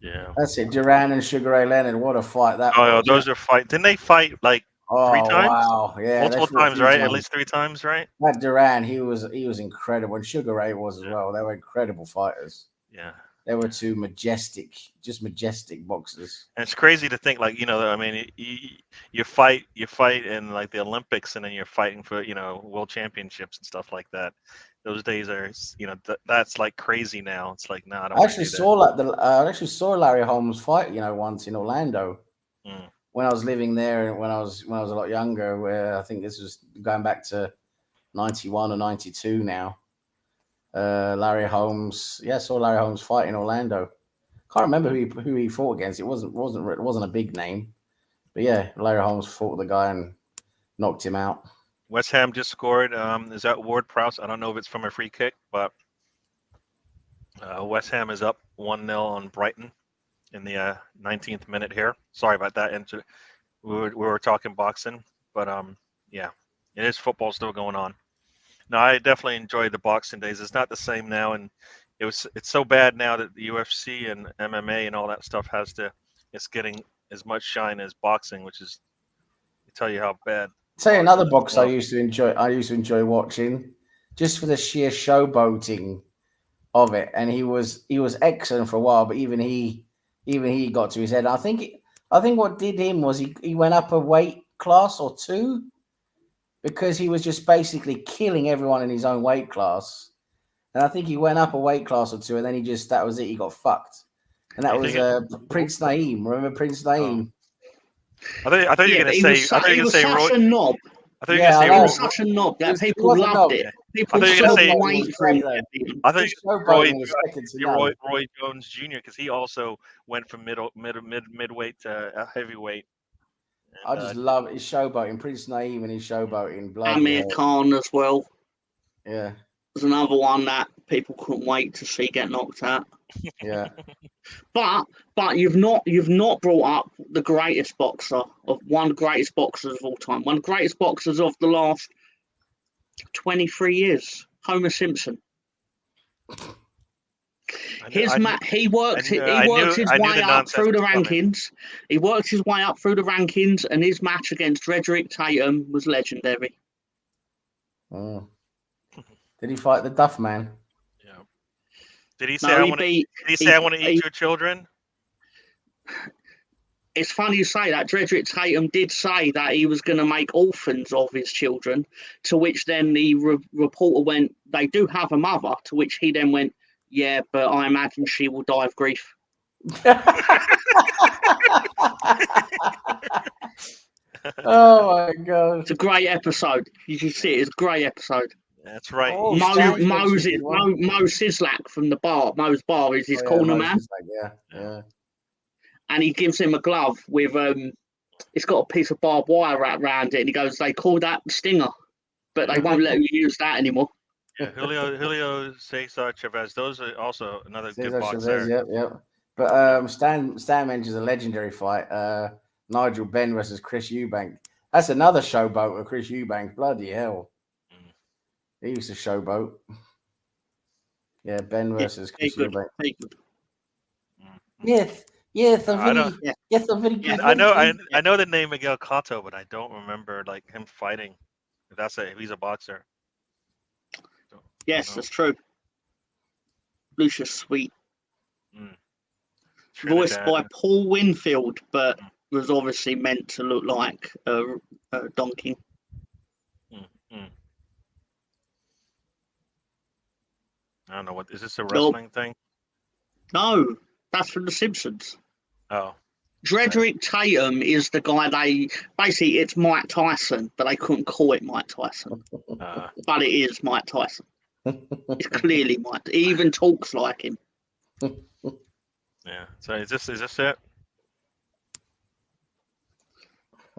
Yeah. That's it. Duran and Sugar Ray Leonard, what a fight that was. Those are fight. Didn't they fight like 3 times? Wow. Yeah. Multiple times, right? At least 3 times, right? That Duran, he was incredible. And Sugar Ray was as well. They were incredible fighters. Yeah. They were 2 majestic boxers. And it's crazy to think, like, I mean, you fight in like the Olympics, and then you're fighting for, world championships and stuff like that. Those days are, that's like crazy now. It's like, I don't. I actually saw Larry Holmes fight, once in Orlando. When I was living there, and when I was a lot younger, where I think this was going back to 91 or 92 now. Larry Holmes, I saw Larry Holmes fight in Orlando. Can't remember who he fought against. It wasn't a big name, but yeah, Larry Holmes fought the guy and knocked him out. West Ham just scored. Is that Ward Prowse? I don't know if it's from a free kick, but West Ham is up 1-0 on Brighton in the 19th minute here. Sorry about that. We were talking boxing, but yeah, it is football still going on. No, I definitely enjoyed the boxing days. It's not the same now in it's so bad now that the UFC and MMA and all that stuff it's getting as much shine as boxing, which is tell you how bad. Tell you another box I Well, used to enjoy watching, just for the sheer showboating of it. And he was excellent for a while, but even he got to his head. I think what did him was he went up a weight class or two, because he was just basically killing everyone in his own weight class. And I think he went up a weight class or two, and then that was it. He got fucked. And that was Prince Naeem. Remember Prince Naeem? I thought you were going to say. I thought you were going to say such a knob. I thought you were going to say. He was such a knob that people loved it. People thought you were wait for him. I think Roy Jones Jr. because he also went from midweight to heavyweight. And, I just love his showboating, Prince Naeem and his showboating. Amir Khan as well. Yeah, there's another one that people couldn't wait to see get knocked out. Yeah, but you've not brought up the greatest boxer of one of the greatest boxers of all time, one of the greatest boxers of the last 23 years, Homer Simpson. He worked his way up through the rankings. He worked his way up through the rankings, and his match against Frederick Tatum was legendary. Oh. Did he fight the Duff Man? Yeah. Did he say I want to eat your children? It's funny you say that. Frederick Tatum did say that he was going to make orphans of his children, to which then the reporter went, they do have a mother, to which he then went, yeah, but I imagine she will die of grief. Oh my god. It's a great episode. You should see it. It's a great episode. That's right. Mo Sislak from the bar. Mo's bar is his corner man. Yeah. And he gives him a glove with it's got a piece of barbed wire wrapped around it, and he goes, they call that Stinger, but they won't let you use that anymore. Yeah, Julio Cesar Chavez. Those are also another good boxer. Yep. But Stan mentions a legendary fight. Nigel Benn versus Chris Eubank. That's another showboat with Chris Eubank. Bloody hell. He used to showboat. Yeah, Ben versus Chris Eubank. Yes, a very good. I know the name Miguel Cotto, but I don't remember like him fighting. If he's a boxer. Yes, that's true. Lucius Sweet. Voiced by Paul Winfield, but was obviously meant to look like a donkey. I don't know what is this a wrestling thing? No, that's from The Simpsons. Oh. Frederick Tatum is the guy it's Mike Tyson, but they couldn't call it Mike Tyson. But it is Mike Tyson. It's clearly Mike. He even talks like him. Yeah. So is this it?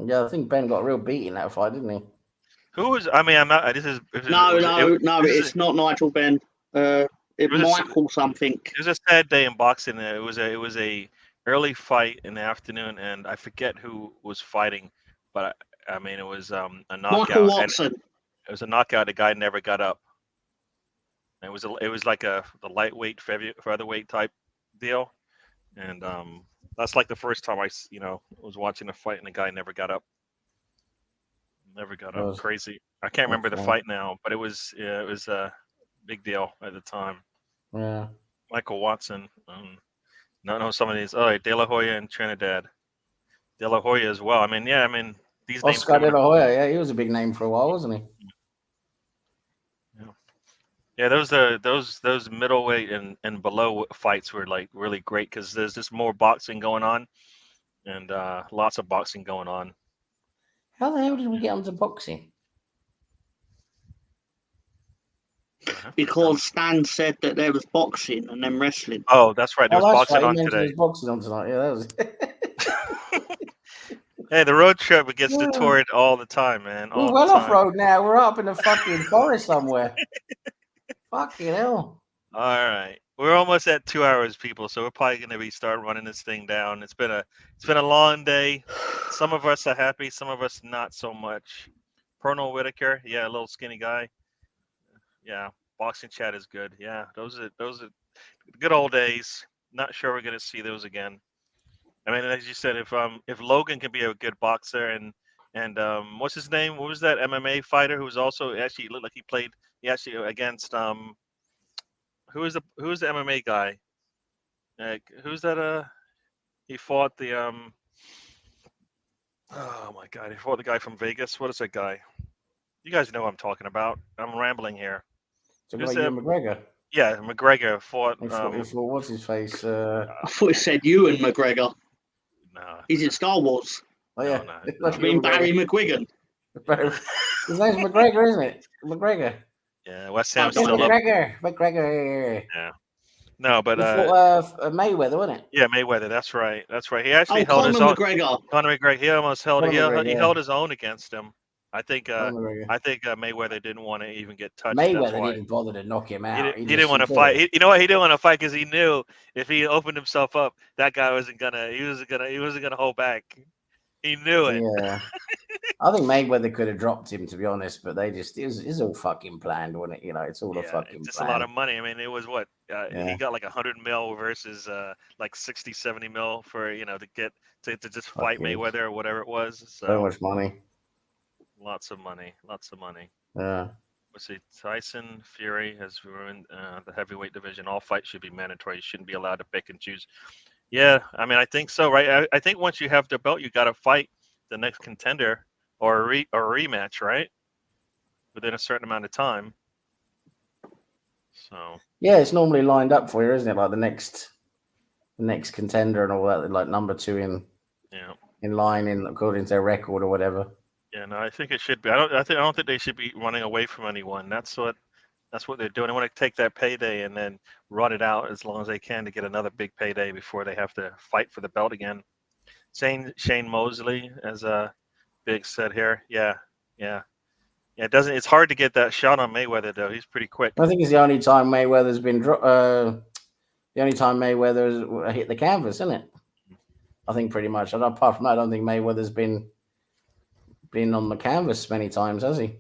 Yeah, I think Ben got a real beat in that fight, didn't he? Who was? I mean, I'm not. It's not Nigel Benn. Michael something. It was a sad day in boxing. It was a early fight in the afternoon, and I forget who was fighting, but I mean it was a knockout. Michael Watson. It was a knockout. The guy never got up. It was like the lightweight featherweight type deal, and that's like the first time I was watching a fight and the guy never got up. Crazy. I can't remember the fight now, but it was a big deal at the time. Yeah. Michael Watson. No, some of these. Oh, De La Hoya and Trinidad. De La Hoya as well. I mean, these names. Oscar De La Hoya. Yeah, he was a big name for a while, wasn't he? Yeah, those middleweight and below fights were like really great because there's just more boxing going on, and lots of boxing going on. How the hell did we get onto boxing? Because Stan said that there was boxing and then wrestling. Oh, that's right. There was boxing on today. There's boxing on tonight. Yeah, that was. Hey, the road trip gets detoured all the time, man. We're well off road now. We're up in the fucking forest somewhere. Fucking hell. All right. We're almost at 2 hours, people, so we're probably going to start running this thing down. It's been a long day. Some of us are happy, some of us not so much. Pernell Whitaker, a little skinny guy. Yeah, boxing chat is good. Yeah, those are good old days. Not sure we're gonna see those again. I mean, as you said, if Logan can be a good boxer and what's his name? What was that MMA fighter who was also actually looked like he played? He actually against who is the MMA guy? Who's that? He fought the oh my god, he fought the guy from Vegas. What is that guy? You guys know what I'm talking about. I'm rambling here. So Who's like the Ewan McGregor. yeah, McGregor fought. He fought, what's his face? I thought you said Ewan McGregor. No, He's in Star Wars. Oh yeah, no. I mean Barry McGuigan. His name's McGregor, isn't it? McGregor. Yeah, West Ham's Oh, still up. McGregor. Yeah. No, but He fought Mayweather, wasn't it? yeah, Mayweather. That's right. That's right. He actually Oh, held his Conor own. McGregor. Conor McGregor. He almost held. Conor McGregor, He yeah. held his own against him. I think. McGregor. Mayweather didn't want to even get touched. That's Mayweather why. didn't bother to knock him He, out. he didn't want to fight. You know what? He didn't want to fight because he knew if he opened himself up, that guy wasn't gonna. He wasn't gonna hold back. He knew it. Yeah. I think Mayweather could have dropped him, to be honest, but it's all fucking planned, wasn't it? You know, it's all a fucking it's just plan. a lot of money. I mean, it was what Yeah. he got like 100 mil versus like 60, 70 mil for to get to just fight Fucking- Mayweather or whatever it was. So much money. Lots of money. Yeah. Let's see. Tyson Fury has ruined the heavyweight division. All fights should be mandatory. You shouldn't be allowed to pick and choose. Yeah, I mean, I think so, right? I think once you have the belt, you got to fight the next contender or a rematch, right? Within a certain amount of time. So. Yeah, it's normally lined up for you, isn't it? Like the next contender and all that, like number 2 in line in according to their record or whatever. Yeah, no, I think it should be. I don't think they should be running away from anyone. That's what they're doing. They want to take that payday and then run it out as long as they can to get another big payday before they have to fight for the belt again. Shane Mosley, as Big said here. Yeah. It's hard to get that shot on Mayweather though. He's pretty quick. I think it's the only time Mayweather's been the only time Mayweather's hit the canvas, isn't it? I think pretty much. And apart from that, I don't think Mayweather's been on the canvas many times, has he?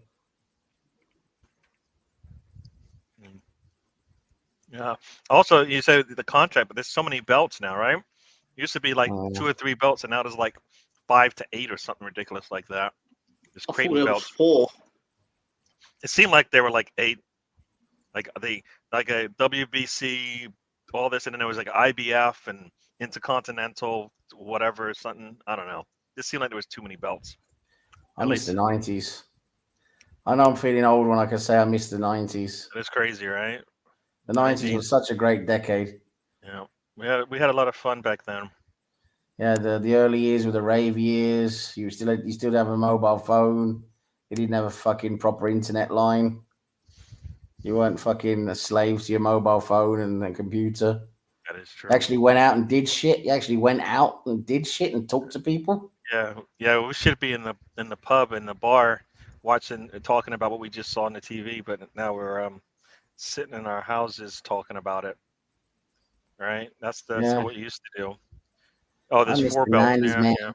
Yeah. Also, you say the contract, but there's so many belts now, right? It used to be like 2 or 3 belts, and now there's like 5 to 8 or something ridiculous like that. There's I Creighton thought it belts. was 4. It seemed like there were like 8, like a WBC, all this, and then there was like IBF and Intercontinental, whatever, something. I don't know. It seemed like there was too many belts. I miss the 90s. I know I'm feeling old when I can say I miss the 90s. It's crazy, right? The 90s was such a great decade. Yeah, we had a lot of fun back then. Yeah, the early years were the rave years. You still have a mobile phone. You didn't have a fucking proper internet line. You weren't fucking a slave to your mobile phone and the computer. That is true. You actually went out and did shit. You actually went out and did shit and talked to people. Yeah. We should be in the pub, in the bar, talking about what we just saw on the TV. But now we're sitting in our houses talking about it. Right? That's what you used to do. Oh, there's 4 belts. 90s, yeah.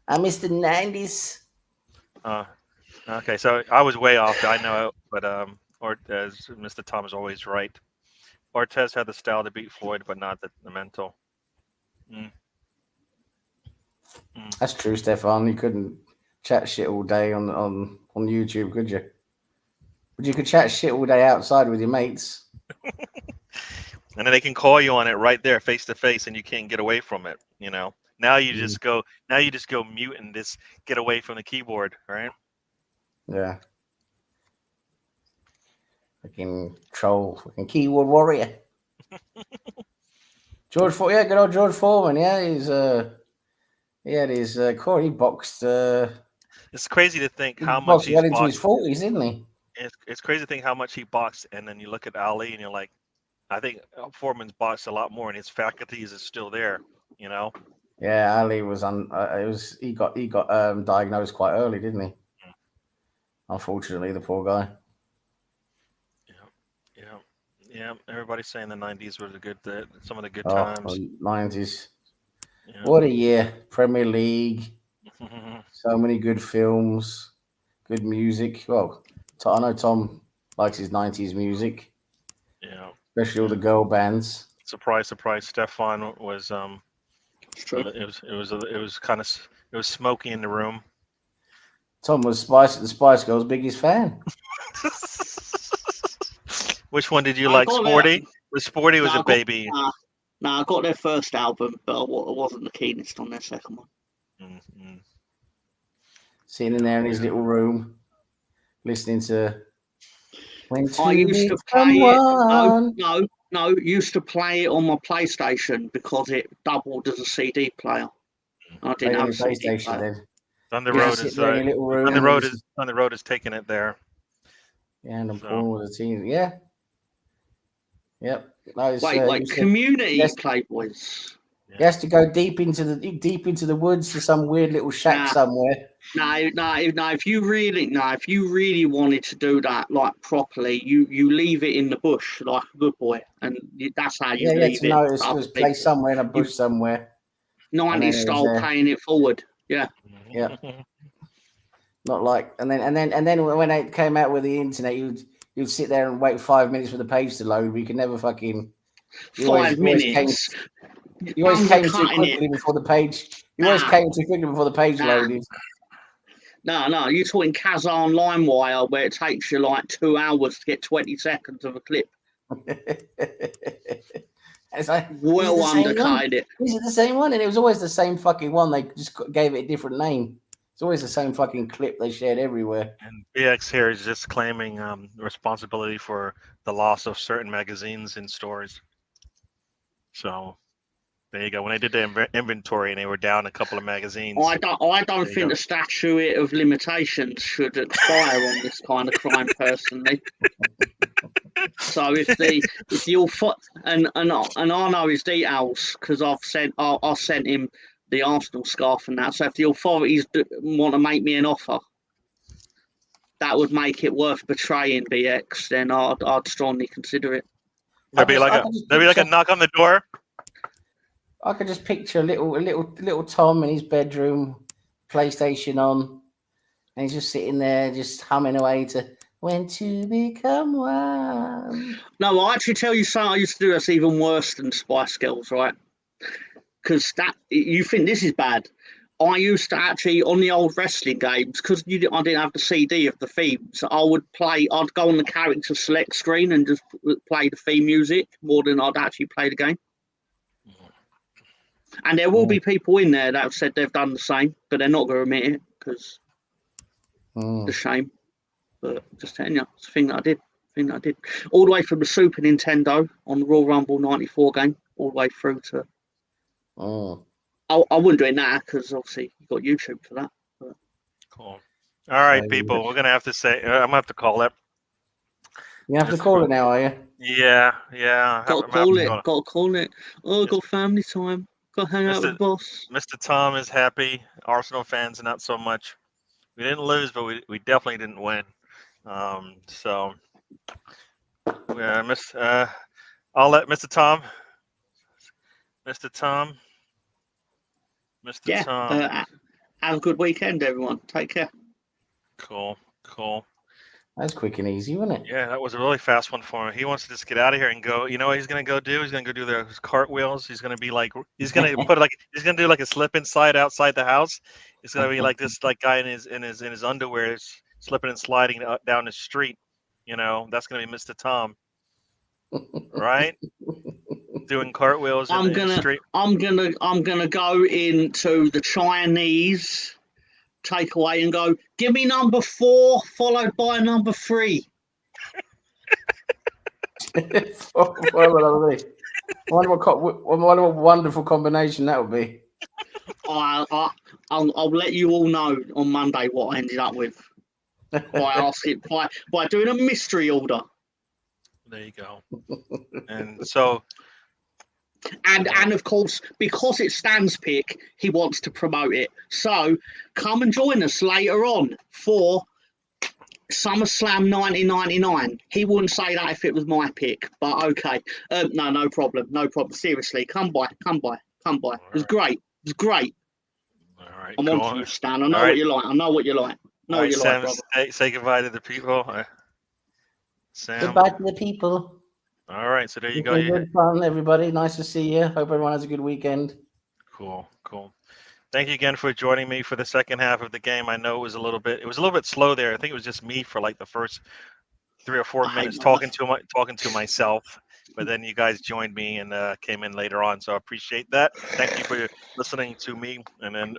I miss the 90s. Okay, so I was way off. I know, but as Mr. Tom is always right. Ortez had the style to beat Floyd, but not the mental. That's true, Stefan. You couldn't chat shit all day on YouTube, could you? But you could chat shit all day outside with your mates. And then they can call you on it right there, face to face, and you can't get away from it. You know. Now you just go mute and just get away from the keyboard, right? Yeah. Fucking troll, fucking keyboard warrior. Good old George Foreman. Yeah, he had his core. He boxed. It's crazy to think how much he got into his 40s, didn't he? It's crazy to think how much he boxed, and then you look at Ali, and you're like, I think Foreman's boxed a lot more, and his faculties is still there. You know. Yeah, Ali was he got diagnosed quite early, didn't he? Unfortunately, the poor guy. Yeah. Everybody's saying the 90s were some of the good times. 90s. Yeah. What a year! Premier League. So many good films, good music. Well, I know Tom likes his 90s music. Yeah. especially all the girl bands. Surprise, surprise! Stefan was It's true. it was smoky in the room. Tom was the Spice Girls' biggest fan. Which one did you I like? got Sporty? Sporty was No, a baby. No, I got their first album, but I wasn't the keenest on their second one. Mm-hmm. Sitting in there in his little room, listening to. I used to play it. No. Used to play it on my PlayStation because it doubled as a CD player. I didn't have a CD player. Then. Thunder Road is Thunder Road is taking it there. Yeah, and I'm playing with the team. Yeah. Yep. Wait, Community Playboys. He has to go deep into the woods to some weird little shack somewhere. No. If you really wanted to do that like properly, you leave it in the bush like a good boy, and that's how you leave it. No, it was placed somewhere in a bush somewhere. 90s style, paying it forward. Yeah. Yeah. Not like, and then when it came out with the internet, you'd sit there and wait 5 minutes for the page to load, but you could never fucking 5 minutes. You always came too quickly before the page. You always came too quickly before the page loaded. No, you're talking Kazan LimeWire where it takes you like 2 hours to get 20 seconds of a clip. It's like, well undercut it. Is it the same one? And it was always the same fucking one. They just gave it a different name. It's always the same fucking clip they shared everywhere. And BX here is just claiming responsibility for the loss of certain magazines in stores. So there you go. When they did the inventory and they were down a couple of magazines. I don't think the statute of limitations should expire on this kind of crime, personally. So if you'll and I know his details because I sent him the Arsenal scarf and that. So if the authorities want to make me an offer, that would make it worth betraying BX. Then I'd strongly consider it. There'd be like a knock on the door. I could just picture a little Tom in his bedroom, PlayStation on, and he's just sitting there, just humming away to "When to Become One." No, I'll actually tell you something I used to do that's even worse than Spice Girls, right? Because you think this is bad. I used to actually, on the old wrestling games, because I didn't have the CD of the themes, I'd go on the character select screen and just play the theme music more than I'd actually play the game. And there will be people in there that have said they've done the same, but they're not going to admit it because it's a shame. But just telling you, it's a thing that I did. All the way from the Super Nintendo on the Royal Rumble 94 game, all the way through to... I wouldn't do it now because obviously you've got YouTube for that. But... Cool. All right, people, we're going to have to say... I'm going to have to call it. You have to call it now, are you? Yeah. Got to call it. Oh, got family time. Got to hang out with the boss. Mr. Tom is happy. Arsenal fans, not so much. We didn't lose, but we definitely didn't win. So, I'll let Mr. Tom. Tom. Have a good weekend, everyone. Take care. Cool. That's quick and easy, wasn't it? Yeah, that was a really fast one for him. He wants to just get out of here and go. You know what he's gonna go do? He's gonna go do those cartwheels. He's gonna do like a slip and slide outside the house. It's gonna be like this guy in his underwear slipping and sliding down the street. You know, that's gonna be Mr. Tom, right? Doing cartwheels in the street. I'm gonna go into the Chinese takeaway and go, give me number 4 followed by number 3. What a wonderful combination that would be. I'll let you all know on Monday what I ended up with by doing a mystery order. There you go. And so. And of course, because it stands pick, he wants to promote it. So come and join us later on for SummerSlam 1999. He wouldn't say that if it was my pick, but okay. No problem. Seriously, come by. It was great. All right, I'm on to you, Stan. I know what you like. Sam, brother. Say goodbye to the people. Sam. Goodbye to the people. All right, so there you It's go. been good fun, everybody. Nice to see you. Hope everyone has a good weekend. Cool. Thank you again for joining me for the second half of the game. I know it was a little bit slow there. I think it was just me for like the first 3 or 4 minutes talking to myself, but then you guys joined me and came in later on, so I appreciate that. Thank you for listening to me, and then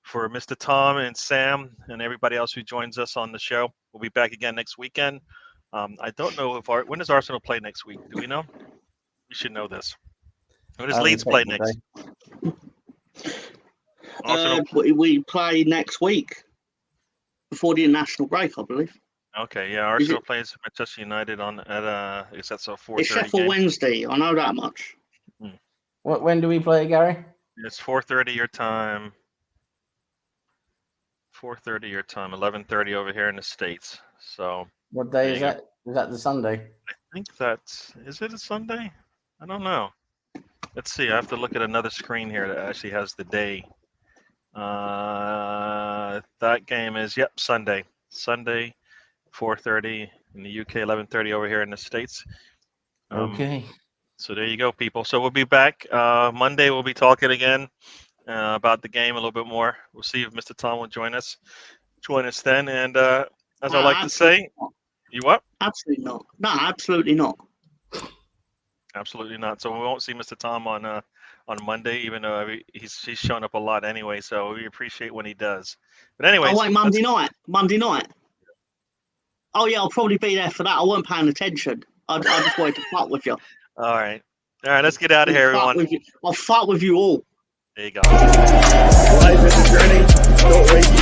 for Mr. Tom and Sam and everybody else who joins us on the show, we'll be back again next weekend. I don't know when does Arsenal play next week? Do we know? We should know this. When does Leeds play next? We play next week before the international break, I believe. Okay, yeah. Arsenal plays Manchester United at it's at 4:30. It's Sheffield Wednesday. I know that much. When do we play, Gary? It's 4:30 your time. 4:30 your time. 11:30 over here in the States. So. What day is that? Is that the Sunday? I think is it a Sunday? I don't know. Let's see. I have to look at another screen here that actually has the day. That game is Sunday. Sunday, 4:30 in the UK, 11:30 over here in the States. Okay. So there you go, people. So we'll be back Monday. We'll be talking again about the game a little bit more. We'll see if Mr. Tom will join us then. And as I like to say, you what? Absolutely not. No, absolutely not. Absolutely not. So we won't see Mr. Tom on Monday, even though he's shown up a lot anyway. So we appreciate when he does. But anyway. Oh wait, Monday night. Oh yeah, I'll probably be there for that. I wasn't paying attention. I just wanted to fuck with you. All right. Let's get out of here, everyone. I'll fuck with you all. There you go. Life is a journey. Don't waste